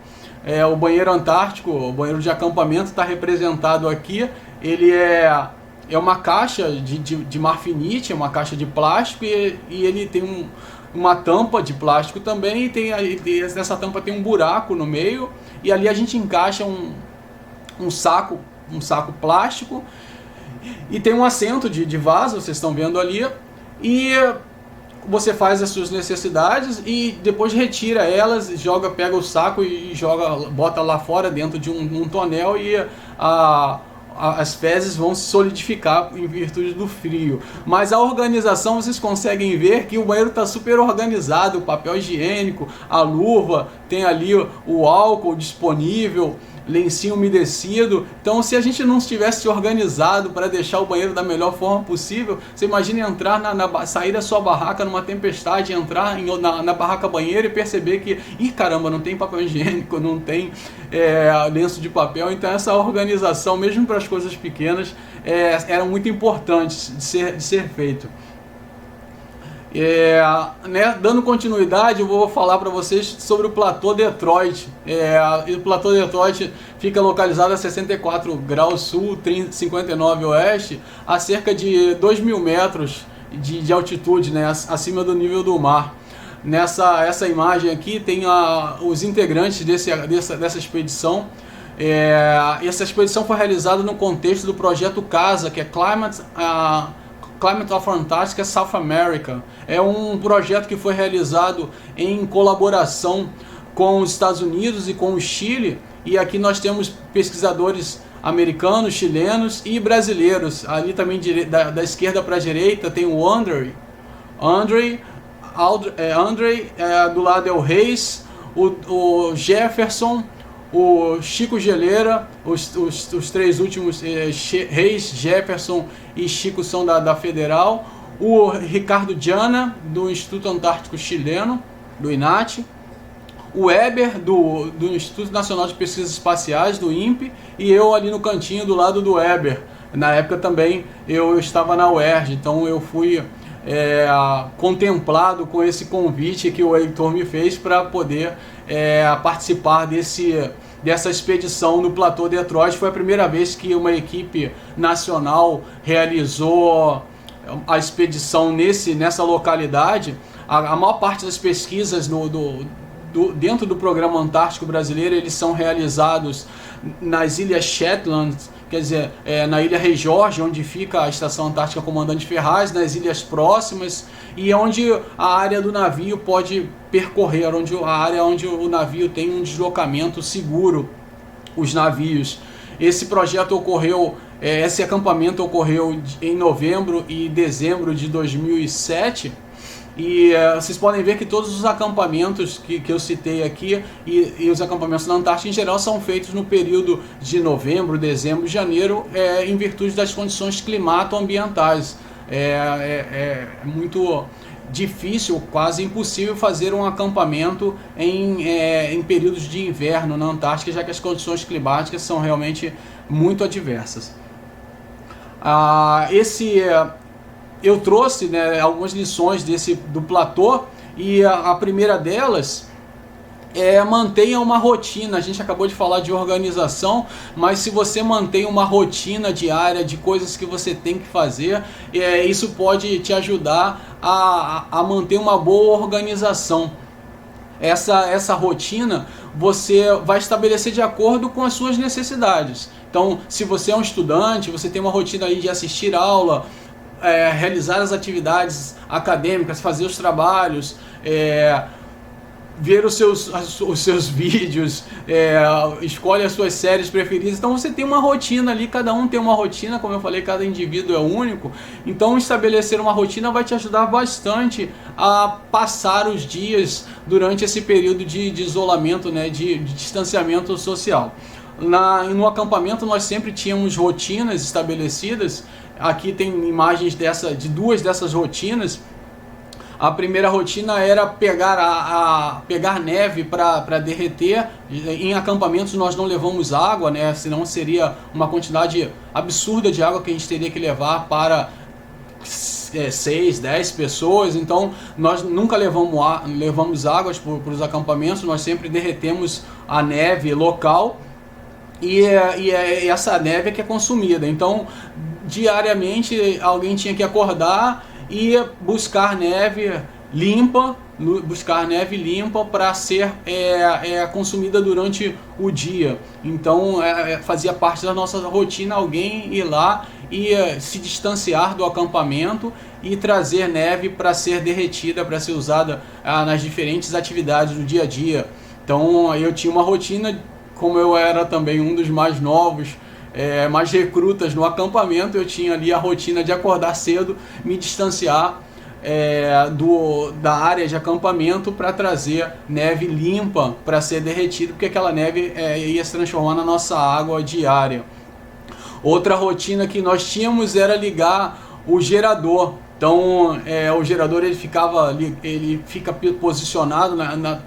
O banheiro antártico, o banheiro de acampamento, está representado aqui. Ele é uma caixa de marfinite, é uma caixa de plástico, e ele tem uma tampa de plástico também, e nessa tampa tem um buraco no meio, e ali a gente encaixa um saco plástico, e tem um assento de vaso, vocês estão vendo ali, e você faz as suas necessidades e depois retira elas, pega o saco e bota lá fora dentro de um tonel, e as fezes vão se solidificar em virtude do frio. Mas a organização, vocês conseguem ver que o banheiro está super organizado, o papel higiênico, a luva, tem ali o álcool disponível, lencinho umedecido. Então, se a gente não estivesse organizado para deixar o banheiro da melhor forma possível, você imagina entrar sair da sua barraca numa tempestade, entrar na barraca banheiro e perceber que, caramba, não tem papel higiênico, não tem lenço de papel. Então essa organização, mesmo para as coisas pequenas, era muito importante de ser feito. Dando continuidade, eu vou falar para vocês sobre o Platô Detroit. O Platô Detroit fica localizado a 64 graus sul, 59 oeste, a cerca de 2.000 metros de altitude, acima do nível do mar. Essa imagem aqui tem os integrantes dessa expedição. Essa expedição foi realizada no contexto do projeto CASA, que é Climate of Antarctica South America. É um projeto que foi realizado em colaboração com os Estados Unidos e com o Chile, e aqui nós temos pesquisadores americanos, chilenos e brasileiros. Ali também da esquerda para a direita tem o Andrei, do lado é o Reis, o Jefferson, o Chico Geleira, os três últimos, Reis, Jefferson e Chico, são da Federal, o Ricardo Diana, do Instituto Antártico Chileno, do INAT, o Weber, do Instituto Nacional de Pesquisas Espaciais, do INPE, e eu ali no cantinho do lado do Weber. Na época também eu estava na UERJ, então eu fui contemplado com esse convite que o Heitor me fez para poder participar dessa expedição no Platô Detroit. Foi a primeira vez que uma equipe nacional realizou a expedição nessa localidade. A maior parte das pesquisas dentro do Programa Antártico Brasileiro, eles são realizados nas Ilhas Shetland, quer dizer, na Ilha Rei Jorge, onde fica a Estação Antártica Comandante Ferraz, nas ilhas próximas, e onde a área do navio pode percorrer, a área onde o navio tem um deslocamento seguro, os navios. Esse projeto ocorreu, esse acampamento ocorreu em novembro e dezembro de 2007, e vocês podem ver que todos os acampamentos que eu citei aqui e os acampamentos na Antártica em geral são feitos no período de novembro, dezembro, janeiro, em virtude das condições climato-ambientais. É muito difícil, quase impossível fazer um acampamento em períodos de inverno na Antártica, já que as condições climáticas são realmente muito adversas. eu trouxe, né, algumas lições do platô, e a primeira delas mantenha uma rotina. A gente acabou de falar de organização, mas se você mantém uma rotina diária de coisas que você tem que fazer, isso pode te ajudar a manter uma boa organização. Essa rotina você vai estabelecer de acordo com as suas necessidades. Então, se você é um estudante, você tem uma rotina aí de assistir aula, realizar as atividades acadêmicas, fazer os trabalhos, ver os seus vídeos, escolhe as suas séries preferidas. Então você tem uma rotina ali, cada um tem uma rotina, como eu falei, cada indivíduo é único. Então estabelecer uma rotina vai te ajudar bastante a passar os dias durante esse período de isolamento, né, de distanciamento social. No acampamento nós sempre tínhamos rotinas estabelecidas. Aqui tem imagens de duas dessas rotinas. A primeira rotina era pegar neve para derreter. Em acampamentos nós não levamos água, né? Senão seria uma quantidade absurda de água que a gente teria que levar para 6, 10 pessoas. Então nós nunca levamos águas para os acampamentos, nós sempre derretemos a neve local e essa neve é que é consumida. Então diariamente alguém tinha que acordar e buscar neve limpa para ser consumida durante o dia. Então fazia parte da nossa rotina alguém ir lá e se distanciar do acampamento e trazer neve para ser derretida, para ser usada nas diferentes atividades do dia a dia. Então eu tinha uma rotina, como eu era também um dos mais novos, mais recrutas no acampamento, eu tinha ali a rotina de acordar cedo, me distanciar da área de acampamento para trazer neve limpa para ser derretida, porque aquela neve ia se transformar na nossa água diária. Outra rotina que nós tínhamos era ligar o gerador. Então o gerador ele fica posicionado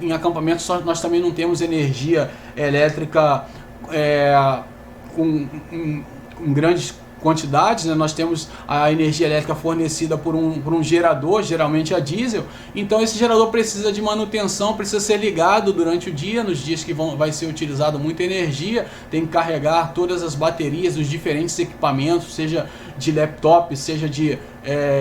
em acampamentos. Nós também não temos energia elétrica com grandes quantidades, né? Nós temos a energia elétrica fornecida por um gerador, geralmente a diesel. Então esse gerador precisa de manutenção, precisa ser ligado durante o dia, nos dias que vai ser utilizado muita energia, tem que carregar todas as baterias dos diferentes equipamentos, seja de laptop, seja de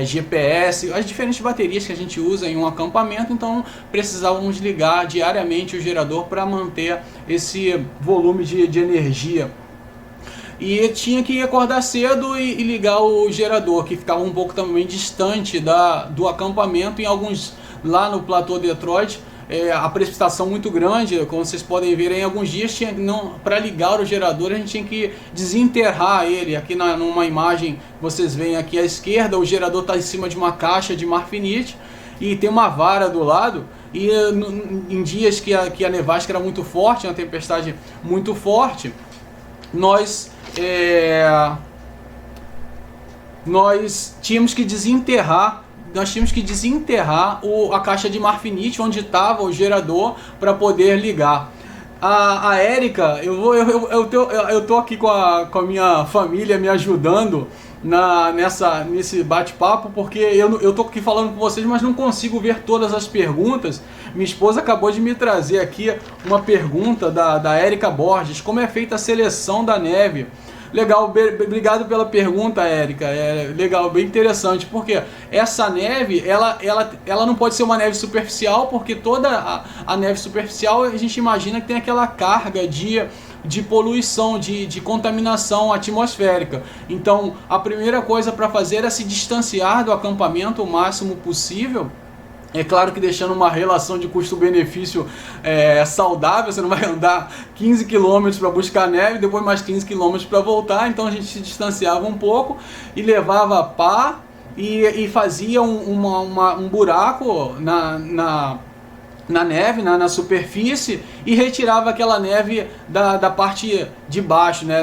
GPS, as diferentes baterias que a gente usa em um acampamento. Então precisávamos ligar diariamente o gerador para manter esse volume de energia. E tinha que acordar cedo e ligar o gerador, que ficava um pouco também distante do acampamento. Em alguns, lá no platô Detroit, a precipitação muito grande, como vocês podem ver, em alguns dias para ligar o gerador a gente tinha que desenterrar ele. Aqui numa imagem vocês veem aqui à esquerda, o gerador está em cima de uma caixa de marfinite e tem uma vara do lado. E em dias que a nevasca era muito forte, uma tempestade muito forte, nós tínhamos que desenterrar a caixa de marfinite onde estava o gerador para poder ligar. A Érica, eu tô aqui com a minha família me ajudando nesse bate-papo, porque eu tô aqui falando com vocês, mas não consigo ver todas as perguntas. Minha esposa acabou de me trazer aqui uma pergunta da Érica Borges: como é feita a seleção da neve? Legal, obrigado pela pergunta, Érica. Legal, bem interessante, porque essa neve, ela não pode ser uma neve superficial, porque toda a neve superficial a gente imagina que tem aquela carga de poluição, de contaminação atmosférica. Então a primeira coisa para fazer é se distanciar do acampamento o máximo possível. É claro que deixando uma relação de custo-benefício saudável. Você não vai andar 15 km para buscar neve, depois mais 15 km para voltar. Então a gente se distanciava um pouco e levava pá e fazia um buraco na neve, na superfície, e retirava aquela neve da parte de baixo, né,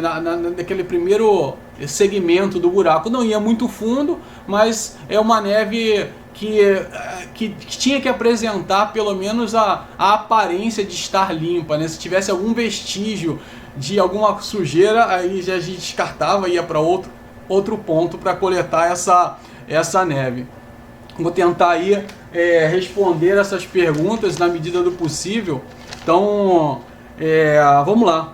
daquele primeiro segmento do buraco. Não ia muito fundo, mas é uma neve que tinha que apresentar pelo menos a aparência de estar limpa, né? Se tivesse algum vestígio de alguma sujeira, aí já a gente descartava e ia para outro ponto para coletar essa neve. Vou tentar aí responder essas perguntas na medida do possível. Então, vamos lá.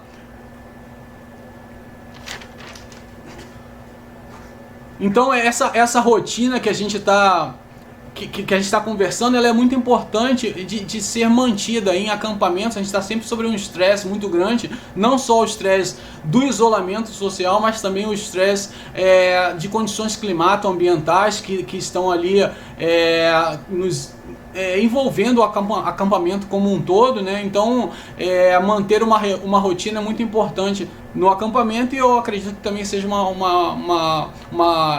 Então, essa rotina que a gente está conversando, ela é muito importante de ser mantida em acampamentos. A gente está sempre sobre um estresse muito grande, não só o estresse do isolamento social, mas também o estresse de condições climato-ambientais que estão ali envolvendo o acampamento como um todo, né? Então, manter uma rotina é muito importante no acampamento, e eu acredito que também seja uma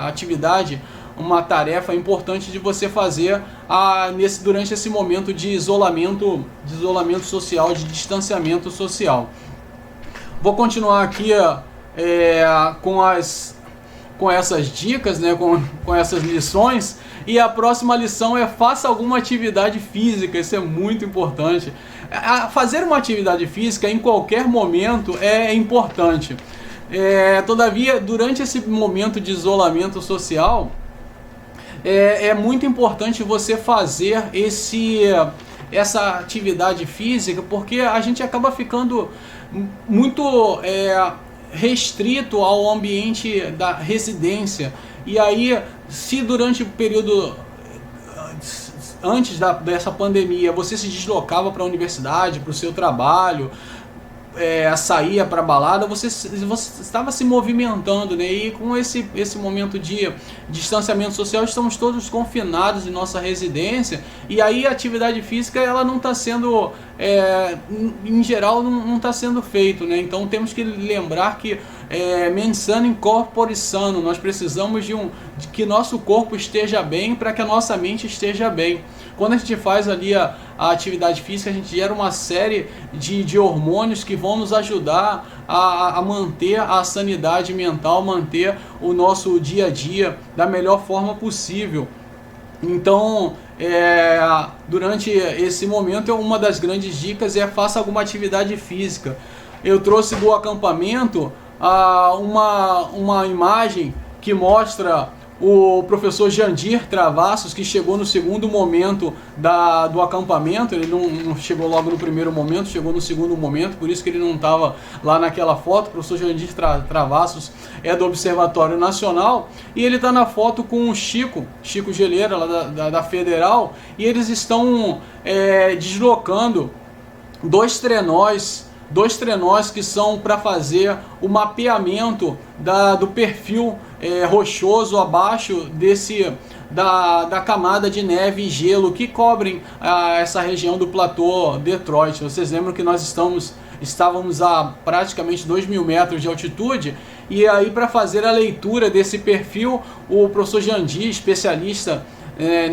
atividade, uma tarefa importante de você fazer durante esse momento de isolamento social, de distanciamento social. Vou continuar aqui com essas dicas, né, com essas lições, e a próxima lição é: faça alguma atividade física. Isso é muito importante. Fazer uma atividade física em qualquer momento é importante. Todavia, durante esse momento de isolamento social, é muito importante você fazer essa atividade física, porque a gente acaba ficando muito restrito ao ambiente da residência. E aí, se durante o período antes dessa pandemia você se deslocava para a universidade, para o seu trabalho, saía para balada, você estava se movimentando, né? E com esse momento de distanciamento social, estamos todos confinados em nossa residência, e aí a atividade física, ela não está sendo, em geral, não está sendo feito, né? Então temos que lembrar que mens sana in corpore sano. Nós precisamos de que nosso corpo esteja bem para que a nossa mente esteja bem. Quando a gente faz ali a atividade física, a gente gera uma série de hormônios que vão nos ajudar a manter a sanidade mental, manter o nosso dia a dia da melhor forma possível. Então, durante esse momento, uma das grandes dicas faça alguma atividade física. Eu trouxe do acampamento uma imagem que mostra o professor Jandir Travassos, que chegou no segundo momento do acampamento. Ele não chegou logo no primeiro momento, chegou no segundo momento, por isso que ele não estava lá naquela foto. O professor Jandir Travassos é do Observatório Nacional, e ele está na foto com o Chico Geleira, lá da Federal, e eles estão deslocando dois trenós que são para fazer o mapeamento do perfil rochoso abaixo da camada de neve e gelo que cobrem essa região do platô Detroit. Vocês lembram que nós estávamos a praticamente 2.000 metros de altitude, e aí, para fazer a leitura desse perfil, o professor Jandir, especialista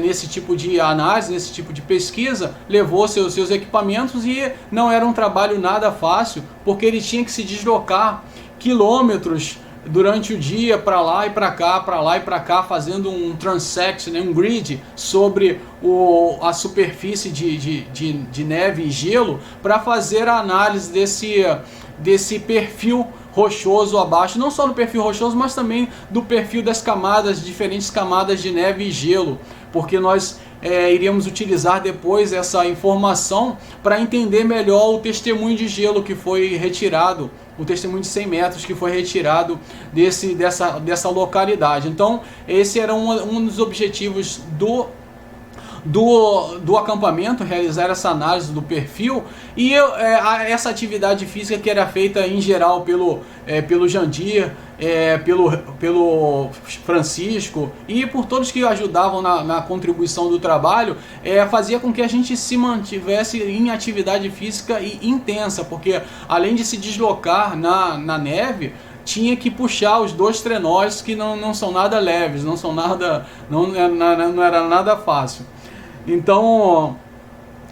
nesse tipo de análise, nesse tipo de pesquisa, levou seus equipamentos, e não era um trabalho nada fácil, porque ele tinha que se deslocar quilômetros durante o dia, para lá e para cá, fazendo um transect, né, um grid sobre a superfície de neve e gelo, para fazer a análise desse perfil rochoso abaixo, não só do perfil rochoso, mas também do perfil das diferentes camadas de neve e gelo, porque nós iríamos utilizar depois essa informação para entender melhor o testemunho de gelo que foi retirado, o testemunho de 100 metros que foi retirado dessa localidade. Então, esse era um dos objetivos do acampamento, realizar essa análise do perfil, e essa atividade física que era feita em geral pelo Jandir, pelo Francisco e por todos que ajudavam na contribuição do trabalho, fazia com que a gente se mantivesse em atividade física intensa, porque além de se deslocar na neve, tinha que puxar os dois trenós, que não são nada leves, não era nada fácil. Então,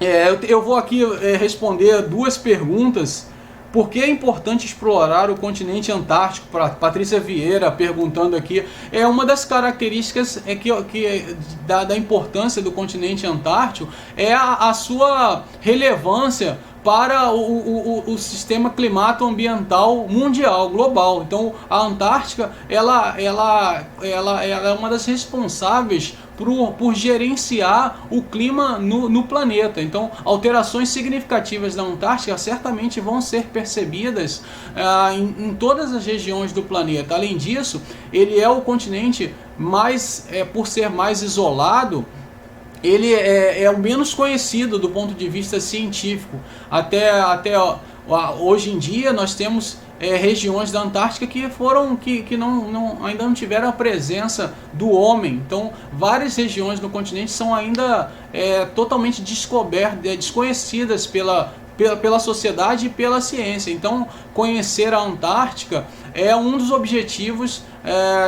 eu vou aqui responder duas perguntas. Por que é importante explorar o continente antártico? Para Patrícia Vieira perguntando aqui. Uma das características da importância do continente antártico é a sua relevância para o sistema climato-ambiental mundial, global. Então a Antártica ela é uma das responsáveis por gerenciar o clima no planeta. Então alterações significativas da Antártica certamente vão ser percebidas em todas as regiões do planeta. Além disso, ele é o continente mais, por ser mais isolado, ele é o menos conhecido do ponto de vista científico. Até hoje em dia nós temos regiões da Antártica que ainda não tiveram a presença do homem. Então várias regiões no continente são ainda totalmente desconhecidas pela sociedade e pela ciência. Então conhecer a Antártica é um dos objetivos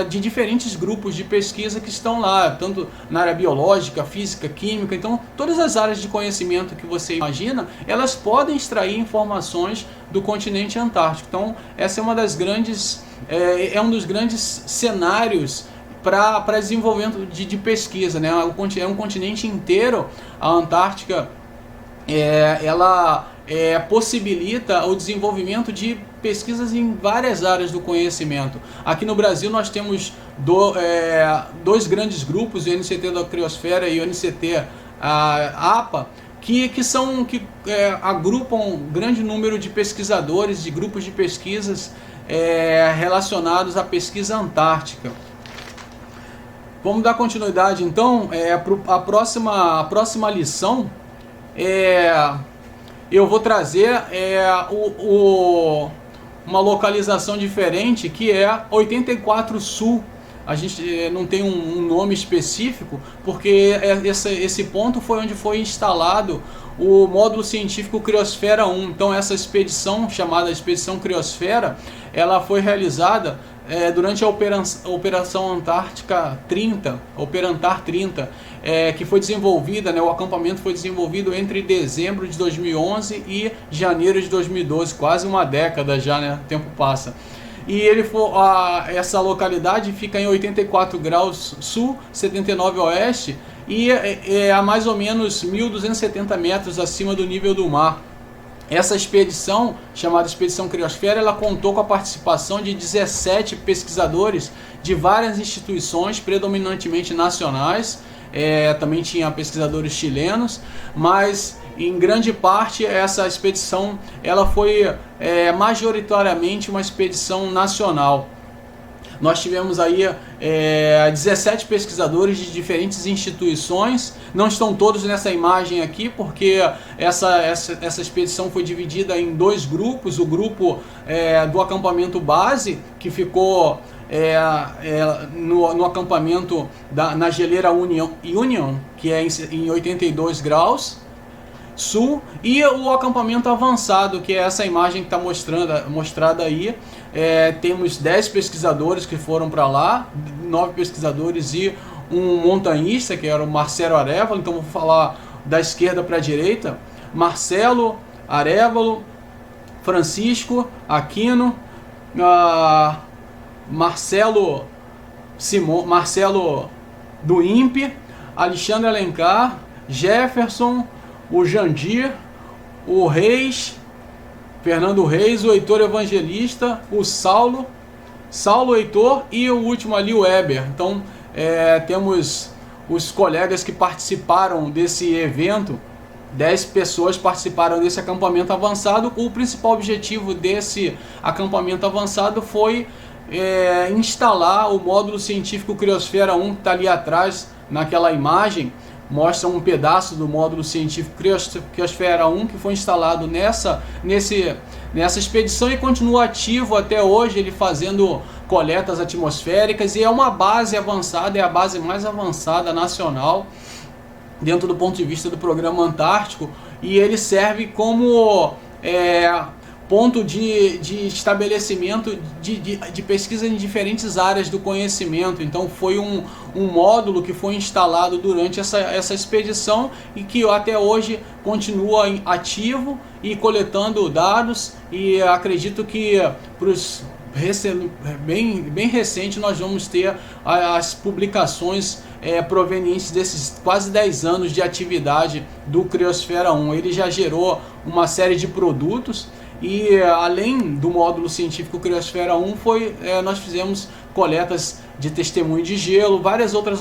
de diferentes grupos de pesquisa que estão lá, tanto na área biológica, física, química. Então todas as áreas de conhecimento que você imagina, elas podem extrair informações do continente antártico. Então essa é uma das grandes, um dos grandes cenários para desenvolvimento de pesquisa, né? É um continente inteiro. A Antártica ela possibilita o desenvolvimento de pesquisas em várias áreas do conhecimento. Aqui no Brasil nós temos dois grandes grupos, o NCT da Criosfera e o NCT APA, que agrupam um grande número de pesquisadores, de grupos de pesquisas relacionados à pesquisa antártica. Vamos dar continuidade então para a próxima lição. Eu vou trazer uma localização diferente, que é 84 Sul. A gente não tem um nome específico, porque esse ponto foi onde foi instalado o módulo científico Criosfera 1. Então essa expedição, chamada Expedição Criosfera, ela foi realizada durante a Operação Antártica 30, Operantar 30, que foi desenvolvida, o acampamento foi desenvolvido entre dezembro de 2011 e janeiro de 2012, quase uma década já, né? O tempo passa. E essa localidade fica em 84 graus sul, 79 oeste, e a mais ou menos 1.270 metros acima do nível do mar. Essa expedição, chamada Expedição Criosfera, ela contou com a participação de 17 pesquisadores de várias instituições, predominantemente nacionais. Também tinha pesquisadores chilenos, mas em grande parte essa expedição ela foi majoritariamente uma expedição nacional. Nós tivemos aí 17 pesquisadores de diferentes instituições. Não estão todos nessa imagem aqui, porque essa expedição foi dividida em dois grupos. O grupo do acampamento base, que ficou no acampamento na geleira Union, que é em 82 graus sul, e o acampamento avançado, que é essa imagem que está mostrada aí. Temos 10 pesquisadores que foram para lá, 9 pesquisadores e um montanhista, que era o Marcelo Arévalo. Então vou falar da esquerda para a direita: Marcelo Arévalo, Francisco Aquino, Marcelo do INPE, Alexandre Alencar, Jefferson, o Jandir, o Reis, Fernando Reis, o Heitor Evangelista, o Saulo Heitor e o último ali, o Weber. Então temos os colegas que participaram desse evento. 10 pessoas participaram desse acampamento avançado. O principal objetivo desse acampamento avançado foi instalar o módulo científico Criosfera 1, que está ali atrás naquela imagem. Mostra um pedaço do módulo científico Criosfera 1 que foi instalado nessa expedição e continua ativo até hoje, ele fazendo coletas atmosféricas, e é uma base avançada, é a base mais avançada nacional dentro do ponto de vista do programa Antártico, e ele serve como ponto de estabelecimento de pesquisa em diferentes áreas do conhecimento. Então foi um módulo que foi instalado durante essa expedição e que até hoje continua ativo e coletando dados, e acredito que bem recente nós vamos ter as publicações provenientes desses quase 10 anos de atividade do Criosfera 1. Ele já gerou uma série de produtos e, além do módulo científico Criosfera 1, nós fizemos coletas de testemunho de gelo, várias outras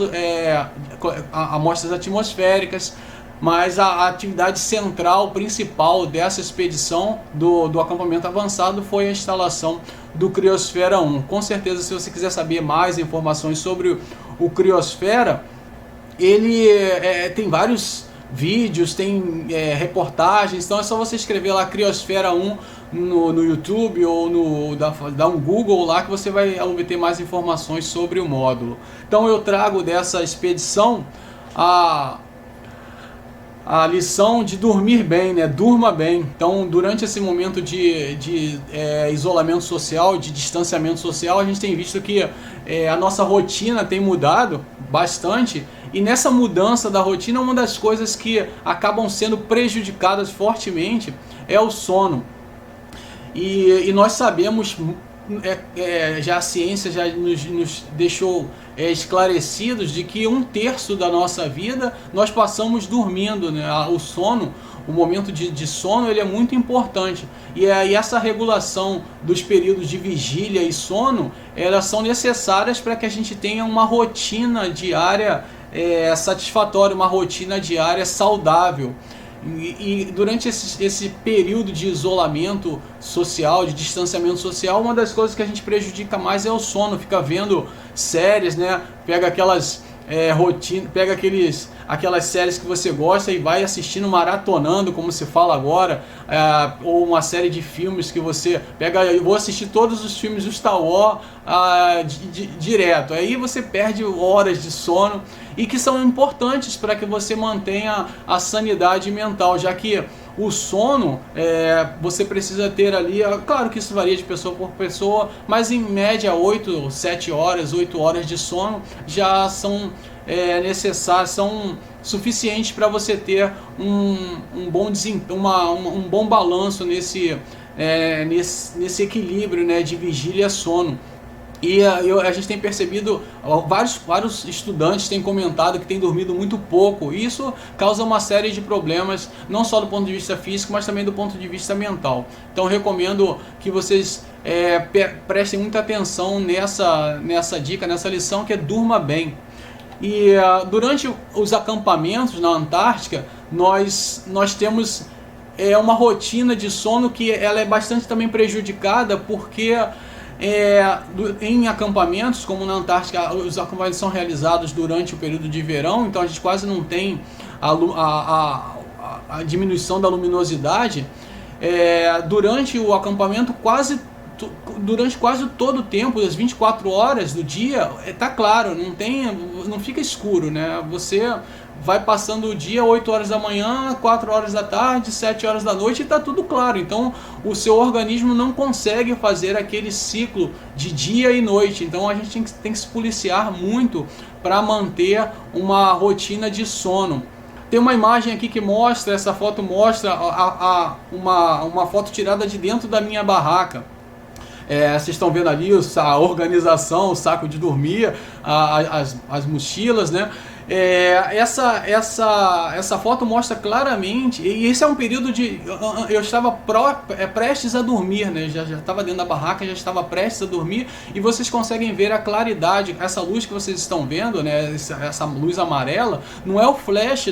amostras atmosféricas, mas a atividade central, principal dessa expedição do acampamento avançado foi a instalação do Criosfera 1. Com certeza, se você quiser saber mais informações sobre o Criosfera, ele tem vários vídeos, tem reportagens, então é só você escrever lá Criosfera 1 no YouTube ou dar um Google lá que você vai obter mais informações sobre o módulo. Então eu trago dessa expedição a lição de dormir bem, né? Durma bem. Então, durante esse momento de isolamento social, de distanciamento social, a gente tem visto que a nossa rotina tem mudado bastante, e nessa mudança da rotina, uma das coisas que acabam sendo prejudicadas fortemente é o sono. E nós sabemos, já a ciência já nos deixou esclarecidos de que 1/3 da nossa vida nós passamos dormindo, né? O sono, o momento de sono, ele é muito importante, e essa regulação dos períodos de vigília e sono, elas são necessárias para que a gente tenha uma rotina diária satisfatória, uma rotina diária saudável. E durante esse período de isolamento social, de distanciamento social, uma das coisas que a gente prejudica mais é o sono. Fica vendo séries, né? Pega aquelas aquelas séries que você gosta e vai assistindo, maratonando, como se fala agora, ou uma série de filmes que você pega. Eu vou assistir todos os filmes do Star Wars direto. Aí você perde horas de sono, e que são importantes para que você mantenha a sanidade mental, já que o sono, você precisa ter ali, claro que isso varia de pessoa por pessoa, mas em média 8 horas de sono já são necessárias, são suficientes para você ter um bom desempenho, um bom balanço nesse equilíbrio, né, de vigília e sono. E a gente tem percebido, vários estudantes têm comentado que têm dormido muito pouco, e isso causa uma série de problemas, não só do ponto de vista físico, mas também do ponto de vista mental. Então recomendo que vocês prestem muita atenção nessa dica, nessa lição, que é durma bem. E durante os acampamentos na Antártica, nós temos uma rotina de sono que ela é bastante também prejudicada, porque em acampamentos, como na Antártica, os acampamentos são realizados durante o período de verão, então a gente quase não tem a diminuição da luminosidade. Durante o acampamento, durante quase todo o tempo, as 24 horas do dia, tá claro, não fica escuro, né? Você vai passando o dia, 8 horas da manhã, 4 horas da tarde, 7 horas da noite, e tá tudo claro. Então o seu organismo não consegue fazer aquele ciclo de dia e noite. Então a gente tem que se policiar muito para manter uma rotina de sono. Tem uma imagem aqui que mostra, essa foto mostra uma foto tirada de dentro da minha barraca. Vocês estão vendo ali a organização, o saco de dormir, as mochilas, né? Essa foto mostra claramente, e esse é um período eu estava prestes a dormir, né? Já estava dentro da barraca, já estava prestes a dormir, e vocês conseguem ver a claridade. Essa luz que vocês estão vendo, né? Essa luz amarela, não é o flash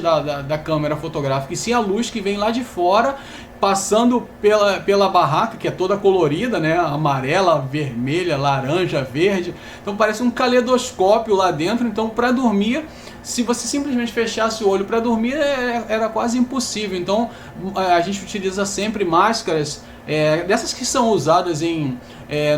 da câmera fotográfica, e sim a luz que vem lá de fora, passando pela barraca, que é toda colorida, né? Amarela, vermelha, laranja, verde. Então parece um caleidoscópio lá dentro. Então, para dormir, se você simplesmente fechasse o olho para dormir, era quase impossível. Então a gente utiliza sempre máscaras dessas que são usadas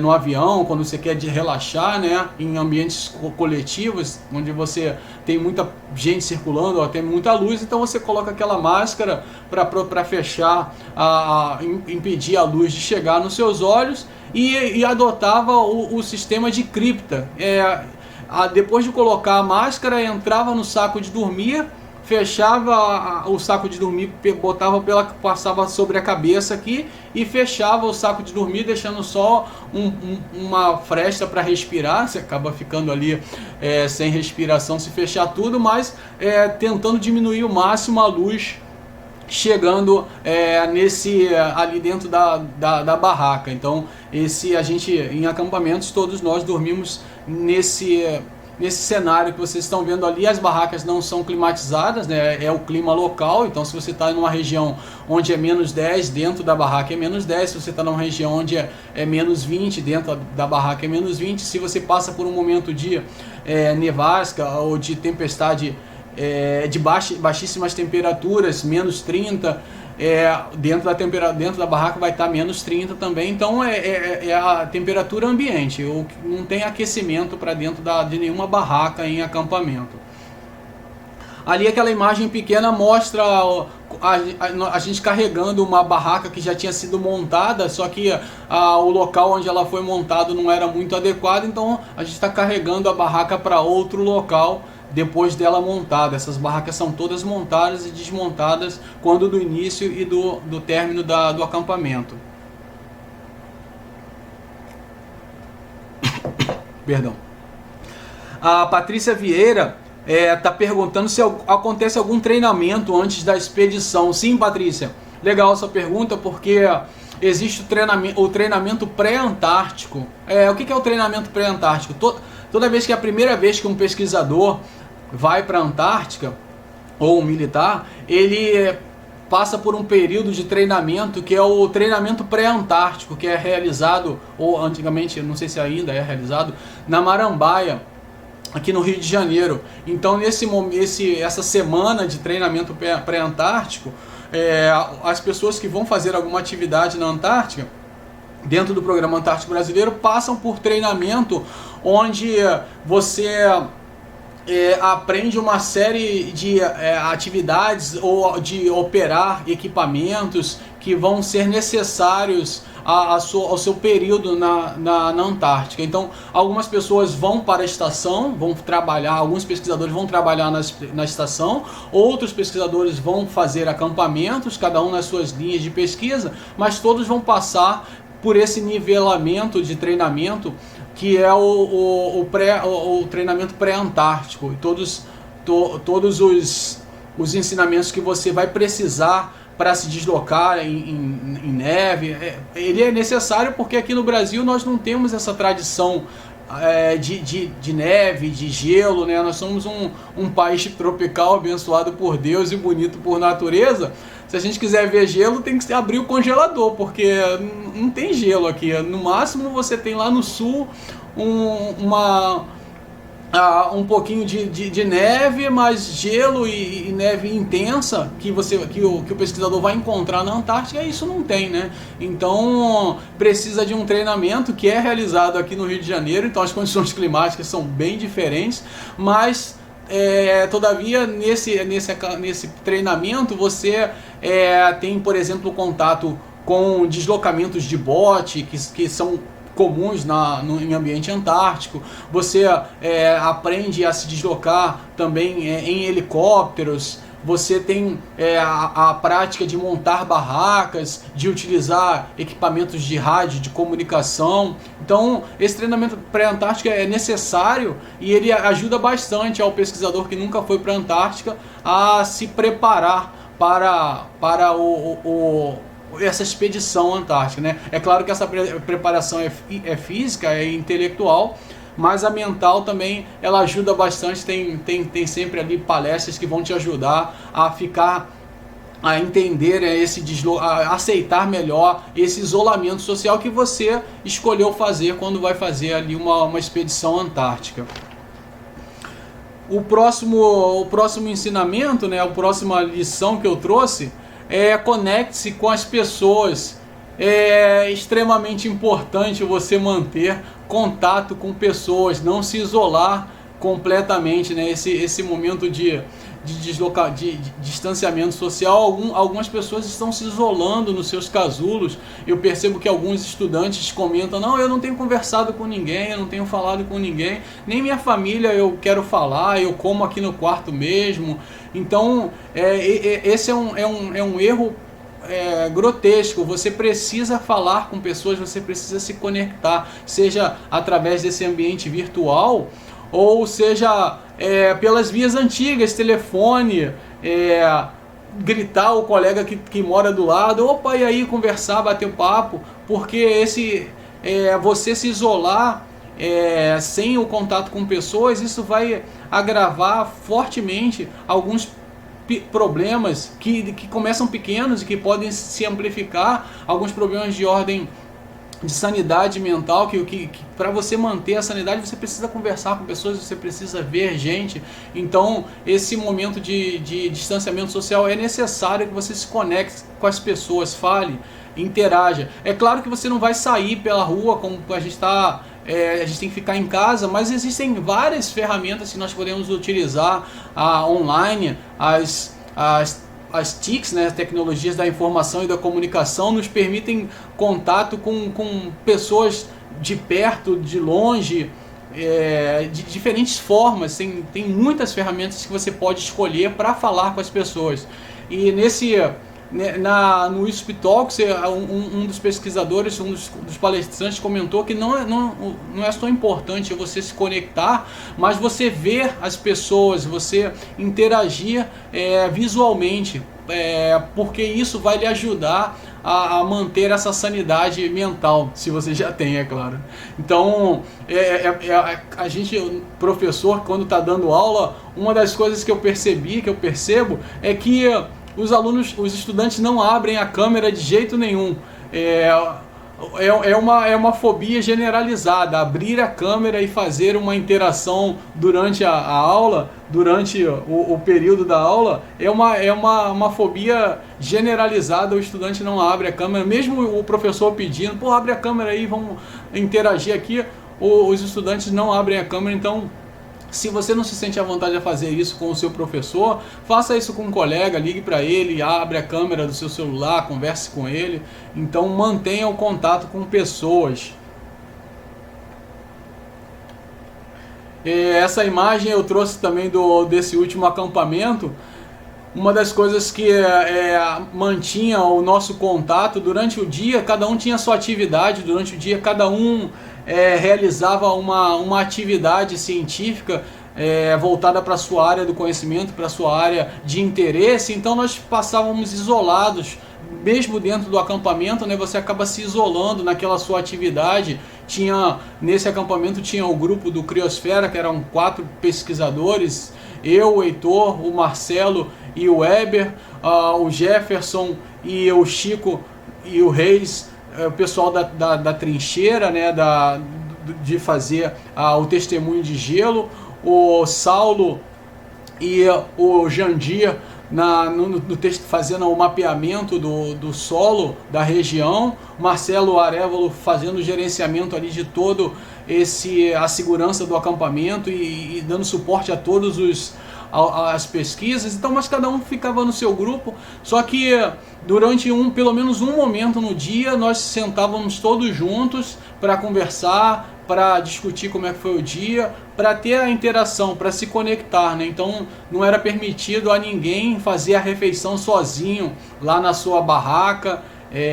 no avião, quando você quer relaxar, né? Em ambientes coletivos, onde você tem muita gente circulando, ou tem muita luz, então você coloca aquela máscara para fechar, impedir a luz de chegar nos seus olhos, e adotava o sistema de cripta. Depois de colocar a máscara, entrava no saco de dormir, fechava o saco de dormir, passava sobre a cabeça aqui e fechava o saco de dormir, deixando só uma fresta para respirar. Você acaba ficando ali sem respiração se fechar tudo, mas tentando diminuir o máximo a luz chegando ali dentro da barraca. Então a gente em acampamentos, todos nós dormimos nesse cenário que vocês estão vendo ali. As barracas não são climatizadas, né? É o clima local. Então se você está em uma região onde é menos 10, dentro da barraca é menos 10. Se você está numa região onde é menos 20, dentro da barraca é menos 20. Se você passa por um momento de nevasca ou de tempestade, de baixíssimas temperaturas, menos 30, dentro da barraca vai estar menos 30 também. Então é a temperatura ambiente, não tem aquecimento para dentro de nenhuma barraca em acampamento. Ali aquela imagem pequena mostra a gente carregando uma barraca que já tinha sido montada, só que o local onde ela foi montada não era muito adequado, então a gente está carregando a barraca para outro local depois dela montada. Essas barracas são todas montadas e desmontadas quando do início e do término do acampamento. Perdão. A Patrícia Vieira está perguntando se acontece algum treinamento antes da expedição. Sim, Patrícia, legal essa pergunta, porque existe o treinamento pré-antártico. O que é o treinamento pré-antártico? Toda vez que é a primeira vez que um pesquisador vai para a Antártica, ou um militar, ele passa por um período de treinamento que é o treinamento pré-antártico, que é realizado, ou antigamente, não sei se ainda é realizado, na Marambaia, aqui no Rio de Janeiro. Então essa semana de treinamento pré-antártico, as pessoas que vão fazer alguma atividade na Antártica, dentro do Programa Antártico Brasileiro, passam por treinamento onde você aprende uma série de atividades ou de operar equipamentos que vão ser necessários ao seu período na Antártica. Então, algumas pessoas vão para a estação, vão trabalhar, alguns pesquisadores vão trabalhar na estação, outros pesquisadores vão fazer acampamentos, cada um nas suas linhas de pesquisa, mas todos vão passar por esse nivelamento de treinamento que é o treinamento pré-antártico, e todos os ensinamentos que você vai precisar para se deslocar em neve. Ele é necessário porque aqui no Brasil nós não temos essa tradição de neve, de gelo, né? Nós somos um país tropical abençoado por Deus e bonito por natureza. Se a gente quiser ver gelo, tem que abrir o congelador, porque não tem gelo aqui. No máximo você tem lá no sul um pouquinho de neve, mas gelo e neve intensa que o pesquisador vai encontrar na Antártica, isso não tem, né? Então precisa de um treinamento que é realizado aqui no Rio de Janeiro. Então as condições climáticas são bem diferentes, mas todavia nesse treinamento você tem, por exemplo, contato com deslocamentos de bote que são comuns em ambiente antártico. Você aprende a se deslocar também em helicópteros. Você tem a prática de montar barracas, de utilizar equipamentos de rádio, de comunicação. Então esse treinamento pré-antártico é necessário e ele ajuda bastante ao pesquisador que nunca foi para a Antártica a se preparar para essa expedição antártica, né? É claro que essa preparação é física, é intelectual, mas a mental também ela ajuda bastante. Tem sempre ali palestras que vão te ajudar a entender a aceitar melhor esse isolamento social que você escolheu fazer quando vai fazer ali uma expedição antártica. O próximo ensinamento, né, a próxima lição que eu trouxe conecte-se com as pessoas. É extremamente importante você manter contato com pessoas, não se isolar completamente, né? Esse momento de de distanciamento social, algumas pessoas estão se isolando nos seus casulos. Eu percebo que alguns estudantes comentam: não, eu não tenho conversado com ninguém, eu não tenho falado com ninguém, nem minha família eu quero falar, eu como aqui no quarto mesmo. Então esse é um erro grotesco. Você precisa falar com pessoas, você precisa se conectar, seja através desse ambiente virtual, ou seja pelas vias antigas, telefone, gritar o colega que mora do lado, opa, e aí, conversar, bater papo, porque você se isolar sem o contato com pessoas, isso vai agravar fortemente alguns problemas que começam pequenos e que podem se amplificar, alguns problemas de ordem de sanidade mental, que para você manter a sanidade você precisa conversar com pessoas, você precisa ver gente. Então esse momento de distanciamento social é necessário que você se conecte com as pessoas, fale, interaja. É claro que você não vai sair pela rua como a gente está. A gente tem que ficar em casa, mas existem várias ferramentas que nós podemos utilizar online. As TICs, né, tecnologias da informação e da comunicação, nos permitem contato com pessoas de perto, de longe, de diferentes formas. Tem muitas ferramentas que você pode escolher para falar com as pessoas. E no USP Talks, um dos pesquisadores, um dos palestrantes comentou que não é só importante você se conectar, mas você ver as pessoas, você interagir visualmente, porque isso vai lhe ajudar a manter essa sanidade mental, se você já tem, é claro. Então, a gente, professor, quando está dando aula, uma das coisas que eu percebo, é que os estudantes não abrem a câmera de jeito nenhum. É uma fobia generalizada, abrir a câmera e fazer uma interação durante a aula, durante o período da aula, é uma fobia generalizada. O estudante não abre a câmera, mesmo o professor pedindo: pô, abre a câmera aí, vamos interagir aqui, os estudantes não abrem a câmera. Então, se você não se sente à vontade de fazer isso com o seu professor, faça isso com um colega, ligue para ele, abre a câmera do seu celular, converse com ele. Então mantenha o contato com pessoas. Essa imagem eu trouxe também desse último acampamento. Uma das coisas que mantinha o nosso contato durante o dia, cada um tinha sua atividade, durante o dia cada um realizava uma atividade científica voltada para a sua área do conhecimento, para a sua área de interesse. Então nós passávamos isolados, mesmo dentro do acampamento, né, você acaba se isolando naquela sua atividade. Nesse acampamento tinha o grupo do Criosfera, que eram 4 pesquisadores, eu, o Heitor, o Marcelo e o Weber, o Jefferson e o Chico e o Reis, o pessoal da trincheira, né, de fazer o testemunho de gelo, o Saulo e o Jandir no texto fazendo o mapeamento do solo da região, Marcelo Arevalo fazendo o gerenciamento ali de todo a segurança do acampamento e dando suporte a todos as pesquisas. Então, mas cada um ficava no seu grupo, só que durante pelo menos um momento no dia nós sentávamos todos juntos para conversar, para discutir como é que foi o dia, para ter a interação, para se conectar, né? Então não era permitido a ninguém fazer a refeição sozinho lá na sua barraca.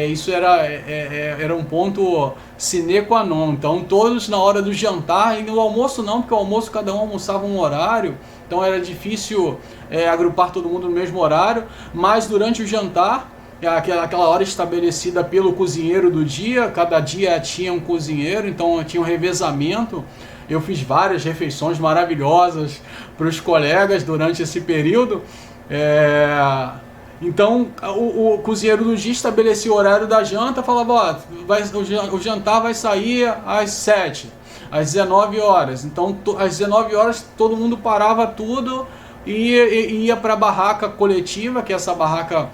Isso era um ponto sine qua non. Então todos na hora do jantar, e no almoço não, porque o almoço cada um almoçava um horário, então era difícil agrupar todo mundo no mesmo horário, mas durante o jantar, aquela hora estabelecida pelo cozinheiro do dia, cada dia tinha um cozinheiro, então tinha um revezamento. Eu fiz várias refeições maravilhosas para os colegas durante esse período. Então o cozinheiro do dia estabelecia o horário da janta, falava: o jantar vai sair às 7, às 19 horas. Então às 19 horas todo mundo parava tudo e ia para a barraca coletiva, que é essa barraca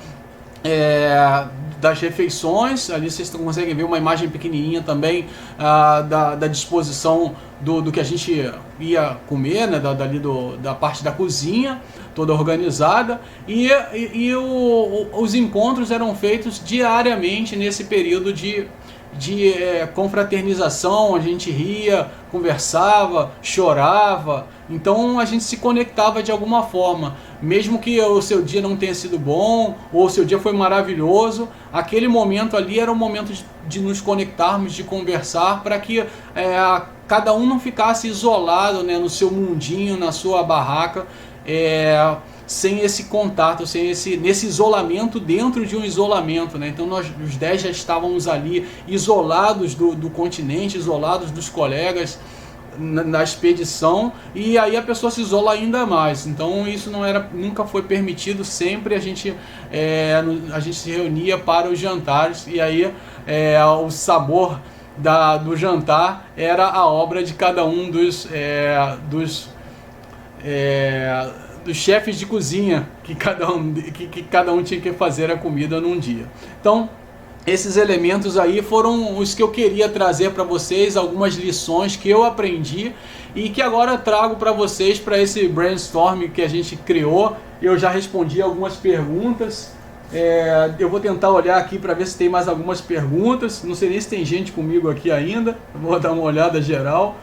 das refeições. Ali vocês conseguem ver uma imagem pequenininha também da disposição do que a gente ia comer, né? Da parte da cozinha, toda organizada. Os encontros eram feitos diariamente nesse período de confraternização. A gente ria, conversava, chorava, então a gente se conectava de alguma forma, mesmo que o seu dia não tenha sido bom, ou o seu dia foi maravilhoso, aquele momento ali era o momento de nos conectarmos, de conversar, para que cada um não ficasse isolado, né, no seu mundinho, na sua barraca, sem esse contato, nesse isolamento dentro de um isolamento, né? Então nós, os 10 já estávamos ali isolados do continente, isolados dos colegas na expedição, e aí a pessoa se isola ainda mais. Então isso nunca foi permitido. Sempre a gente se reunia para os jantares, e aí o sabor do jantar era a obra de cada um dos chefes de cozinha, que cada um tinha que fazer a comida num dia. Então, esses elementos aí foram os que eu queria trazer para vocês, algumas lições que eu aprendi e que agora trago para vocês, para esse brainstorm que a gente criou. Eu já respondi algumas perguntas. Eu vou tentar olhar aqui para ver se tem mais algumas perguntas. Não sei nem se tem gente comigo aqui ainda. Vou dar uma olhada geral.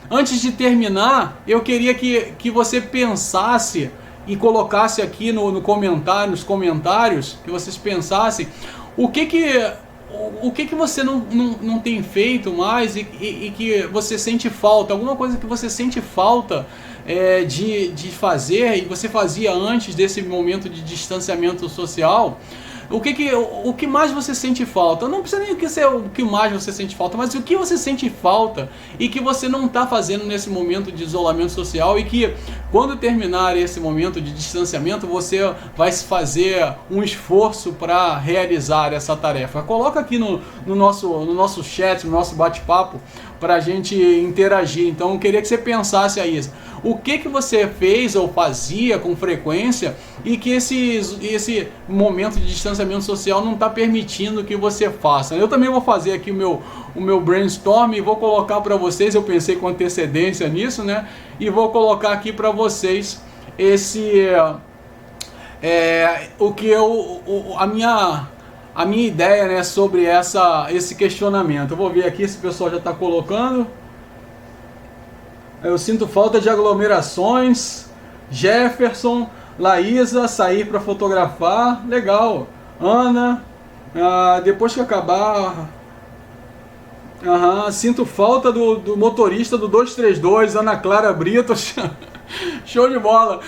Antes de terminar, eu queria que você pensasse e colocasse aqui nos comentários, que vocês pensassem o que você não tem feito mais e que você sente falta, alguma coisa que você sente falta de fazer e você fazia antes desse momento de distanciamento social. O que mais você sente falta? Não precisa nem ser o que mais você sente falta, mas o que você sente falta e que você não está fazendo nesse momento de isolamento social, e que quando terminar esse momento de distanciamento você vai fazer um esforço para realizar essa tarefa. Coloca aqui no nosso chat, no nosso bate-papo, para a gente interagir. Então eu queria que você pensasse aí, o que você fez ou fazia com frequência e que esse momento de distanciamento social não está permitindo que você faça. Eu também vou fazer aqui o meu brainstorm e vou colocar para vocês. Eu pensei com antecedência nisso, né? E vou colocar aqui para vocês a minha ideia, né, sobre esse questionamento. Eu vou ver aqui se o pessoal já está colocando. Eu sinto falta de aglomerações. Jefferson, Laísa, sair para fotografar. Legal. Ana, depois que acabar... sinto falta do motorista do 232, Ana Clara Brito. Show de bola.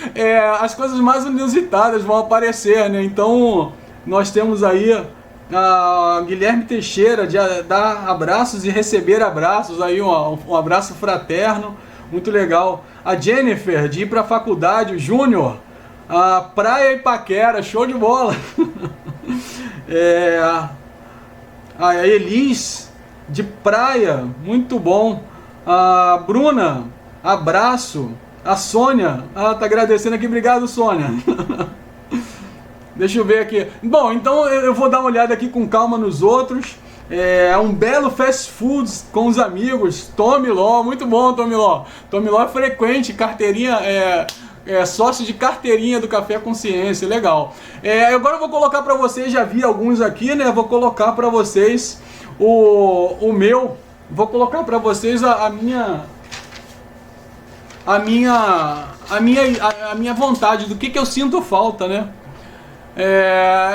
As coisas mais inusitadas vão aparecer, né? Então, nós temos aí a Guilherme Teixeira, de dar abraços e receber abraços, aí um abraço fraterno, muito legal. A Jennifer, de ir para a faculdade, o Júnior, a Praia Ipaquera, show de bola. A Elis, de praia, muito bom. A Bruna, abraço. A Sônia, tá agradecendo aqui, obrigado, Sônia. Deixa eu ver aqui. Bom, então eu vou dar uma olhada aqui com calma nos outros. Um belo fast food com os amigos. Tomiló, muito bom, Tomiló. Tomiló é frequente, carteirinha, sócio de carteirinha do Café Consciência, legal. Agora eu vou colocar para vocês, já vi alguns aqui, né? Vou colocar para vocês vou colocar para vocês a minha vontade, do que eu sinto falta, né?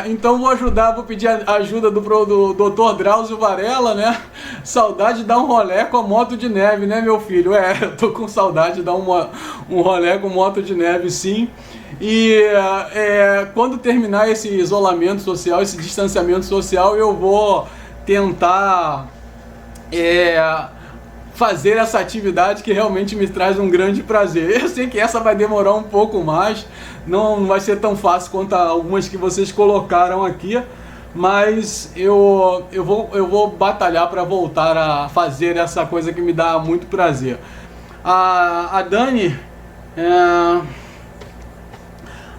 Então vou pedir a ajuda do Dr. Drauzio Varela, né? Saudade de dar um rolê com a moto de neve, né, meu filho? Eu tô com saudade de dar um rolê com moto de neve, sim. E quando terminar esse isolamento social, esse distanciamento social, eu vou tentar fazer essa atividade que realmente me traz um grande prazer. Eu sei que essa vai demorar um pouco mais, não vai ser tão fácil quanto algumas que vocês colocaram aqui, mas eu vou batalhar para voltar a fazer essa coisa que me dá muito prazer. A Dani,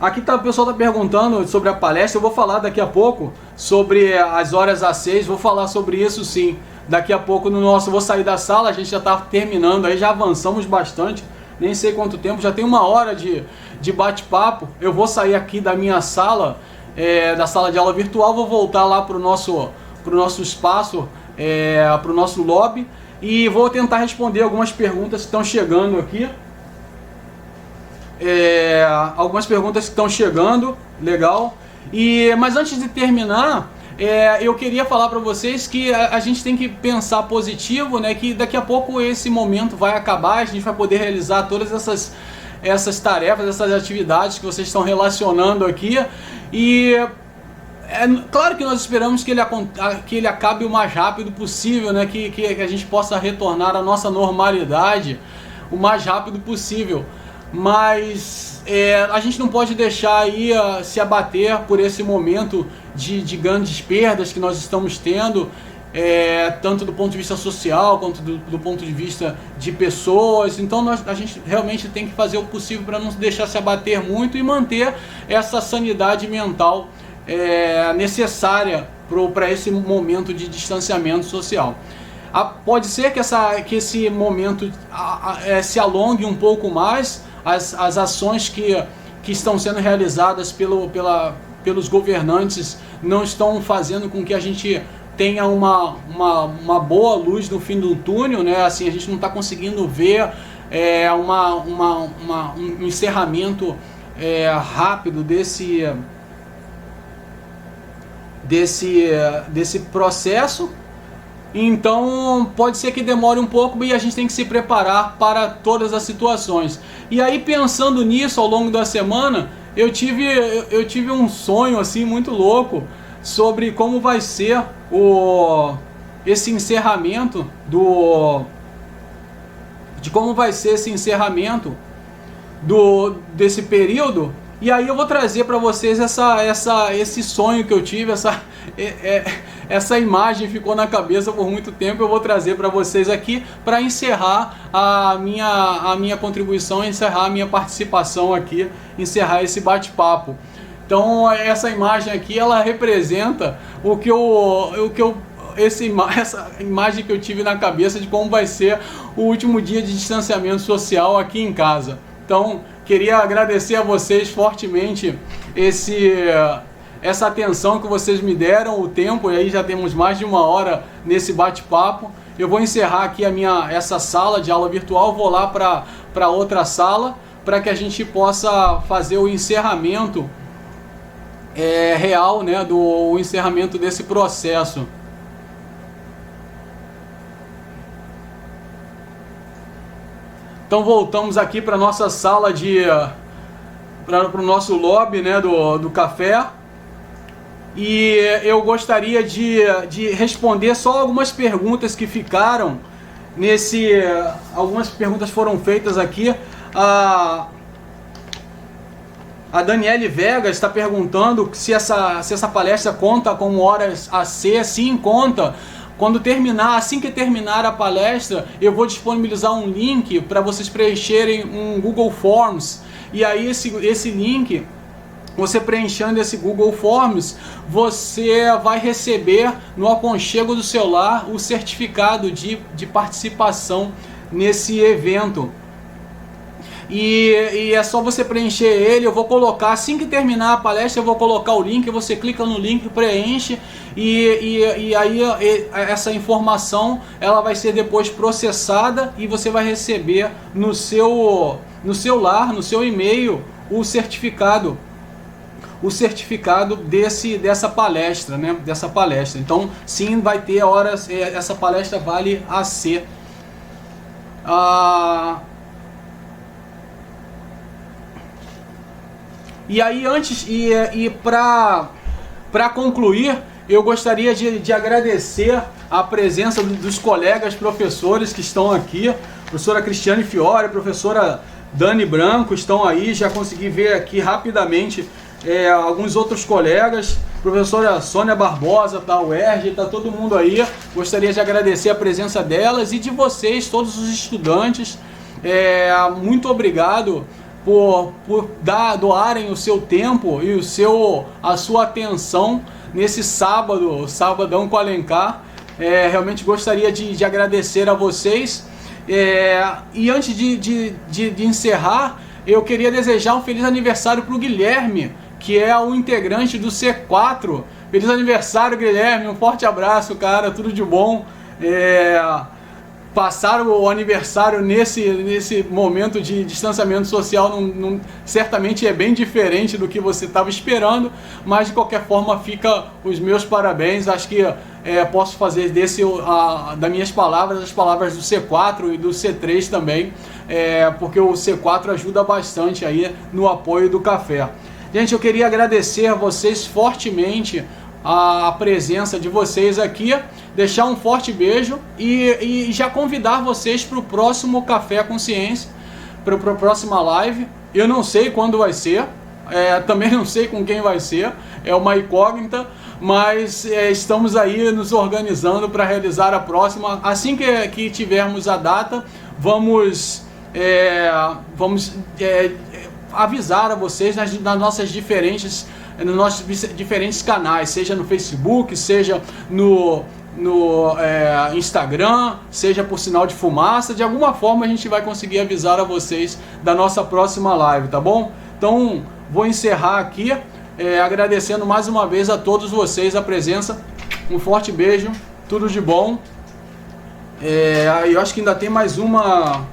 Aqui tá, o pessoal está perguntando sobre a palestra. Eu vou falar daqui a pouco sobre as horas às 6. Vou falar sobre isso sim. Daqui a pouco no nosso. Vou sair da sala, a gente já está terminando aí, já avançamos bastante. Nem sei quanto tempo, já tem 1 hora de bate-papo. Eu vou sair aqui da minha sala, da sala de aula virtual, vou voltar lá para o nosso espaço, para o nosso lobby. E vou tentar responder algumas perguntas que estão chegando aqui. Algumas perguntas que estão chegando, legal. Mas antes de terminar, eu queria falar para vocês que a gente tem que pensar positivo, né? Que daqui a pouco esse momento vai acabar, a gente vai poder realizar todas essas tarefas, essas atividades que vocês estão relacionando aqui. E claro que nós esperamos que ele acabe o mais rápido possível, né? Que a gente possa retornar à nossa normalidade o mais rápido possível. Mas a gente não pode deixar aí se abater por esse momento de grandes perdas que nós estamos tendo, tanto do ponto de vista social quanto do ponto de vista de pessoas. Então a gente realmente tem que fazer o possível para não deixar se abater muito e manter essa sanidade mental necessária para esse momento de distanciamento social. Pode ser que esse momento se alongue um pouco mais. As ações que estão sendo realizadas pelos governantes não estão fazendo com que a gente tenha uma boa luz no fim do túnel, né? Assim, a gente não está conseguindo ver um encerramento rápido desse processo. Então pode ser que demore um pouco e a gente tem que se preparar para todas as situações. E aí, pensando nisso ao longo da semana, eu tive um sonho assim muito louco sobre como vai ser esse encerramento desse período. E aí eu vou trazer para vocês esse sonho que eu tive, essa imagem ficou na cabeça por muito tempo. Eu vou trazer para vocês aqui para encerrar a minha contribuição, encerrar a minha participação aqui, encerrar esse bate-papo. Então essa imagem aqui, ela representa essa imagem que eu tive na cabeça de como vai ser o último dia de distanciamento social aqui em casa. Então queria agradecer a vocês fortemente essa atenção que vocês me deram, o tempo, e aí já temos mais de 1 hora nesse bate-papo. Eu vou encerrar aqui essa sala de aula virtual, vou lá para outra sala, para que a gente possa fazer o encerramento real, né, do encerramento desse processo. Então voltamos aqui para nossa sala para o nosso lobby, né, do café. E eu gostaria de responder só algumas perguntas que ficaram algumas perguntas foram feitas aqui. A Daniele Vegas está perguntando se essa palestra conta com horas AC. Sim, conta. Assim que terminar a palestra, eu vou disponibilizar um link para vocês preencherem um Google Forms. E aí esse link, você preenchendo esse Google Forms, você vai receber no aconchego do celular o certificado de participação nesse evento. E é só você preencher ele. Eu vou colocar, assim que terminar a palestra, eu vou colocar o link, você clica no link, preenche, e aí essa informação ela vai ser depois processada e você vai receber no seu lar, no seu e-mail, o certificado dessa palestra, né? Dessa palestra. Então, sim, vai ter horas. Essa palestra vale AC. E aí, para concluir, eu gostaria de agradecer a presença dos colegas professores que estão aqui. Professora Cristiane Fiore, professora Dani Branco estão aí. Já consegui ver aqui rapidamente alguns outros colegas. Professora Sônia Barbosa, tá, o UERJ, tá todo mundo aí. Gostaria de agradecer a presença delas e de vocês, todos os estudantes. Muito obrigado por doarem o seu tempo e a sua atenção nesse sábado, sabadão com Alencar. Realmente gostaria de agradecer a vocês. E antes de encerrar, eu queria desejar um feliz aniversário para o Guilherme, que é o integrante do C4. Feliz aniversário, Guilherme, um forte abraço, cara, tudo de bom. Passar o aniversário nesse momento de distanciamento social certamente é bem diferente do que você estava esperando, mas de qualquer forma fica os meus parabéns. Acho que posso fazer das minhas palavras as palavras do C4 e do C3 também, porque o C4 ajuda bastante aí no apoio do café. Gente, eu queria agradecer a vocês fortemente a presença de vocês aqui, deixar um forte beijo e já convidar vocês para o próximo Café Consciência, para a próxima live. Eu não sei quando vai ser, também não sei com quem vai ser, é uma incógnita, mas estamos aí nos organizando para realizar a próxima. Assim que tivermos a data, vamos avisar a vocês nos nossos diferentes canais, seja no Facebook, seja no Instagram, seja por sinal de fumaça. De alguma forma a gente vai conseguir avisar a vocês da nossa próxima live, tá bom? Então vou encerrar aqui, agradecendo mais uma vez a todos vocês a presença. Um forte beijo, tudo de bom. Eu acho que ainda tem mais uma.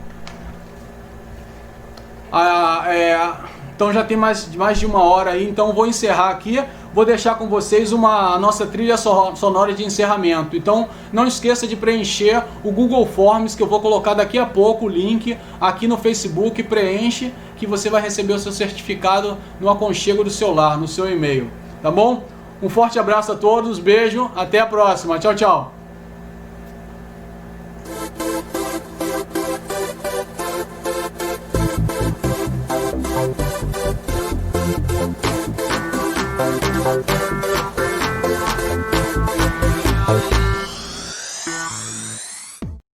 Então já tem mais de uma hora aí, então vou encerrar aqui. Vou deixar com vocês a nossa trilha sonora de encerramento. Então não esqueça de preencher o Google Forms, que eu vou colocar daqui a pouco o link aqui no Facebook. Preenche, que você vai receber o seu certificado no aconchego do seu lar, no seu e-mail, tá bom? Um forte abraço a todos, beijo, até a próxima, tchau, tchau. Thank you.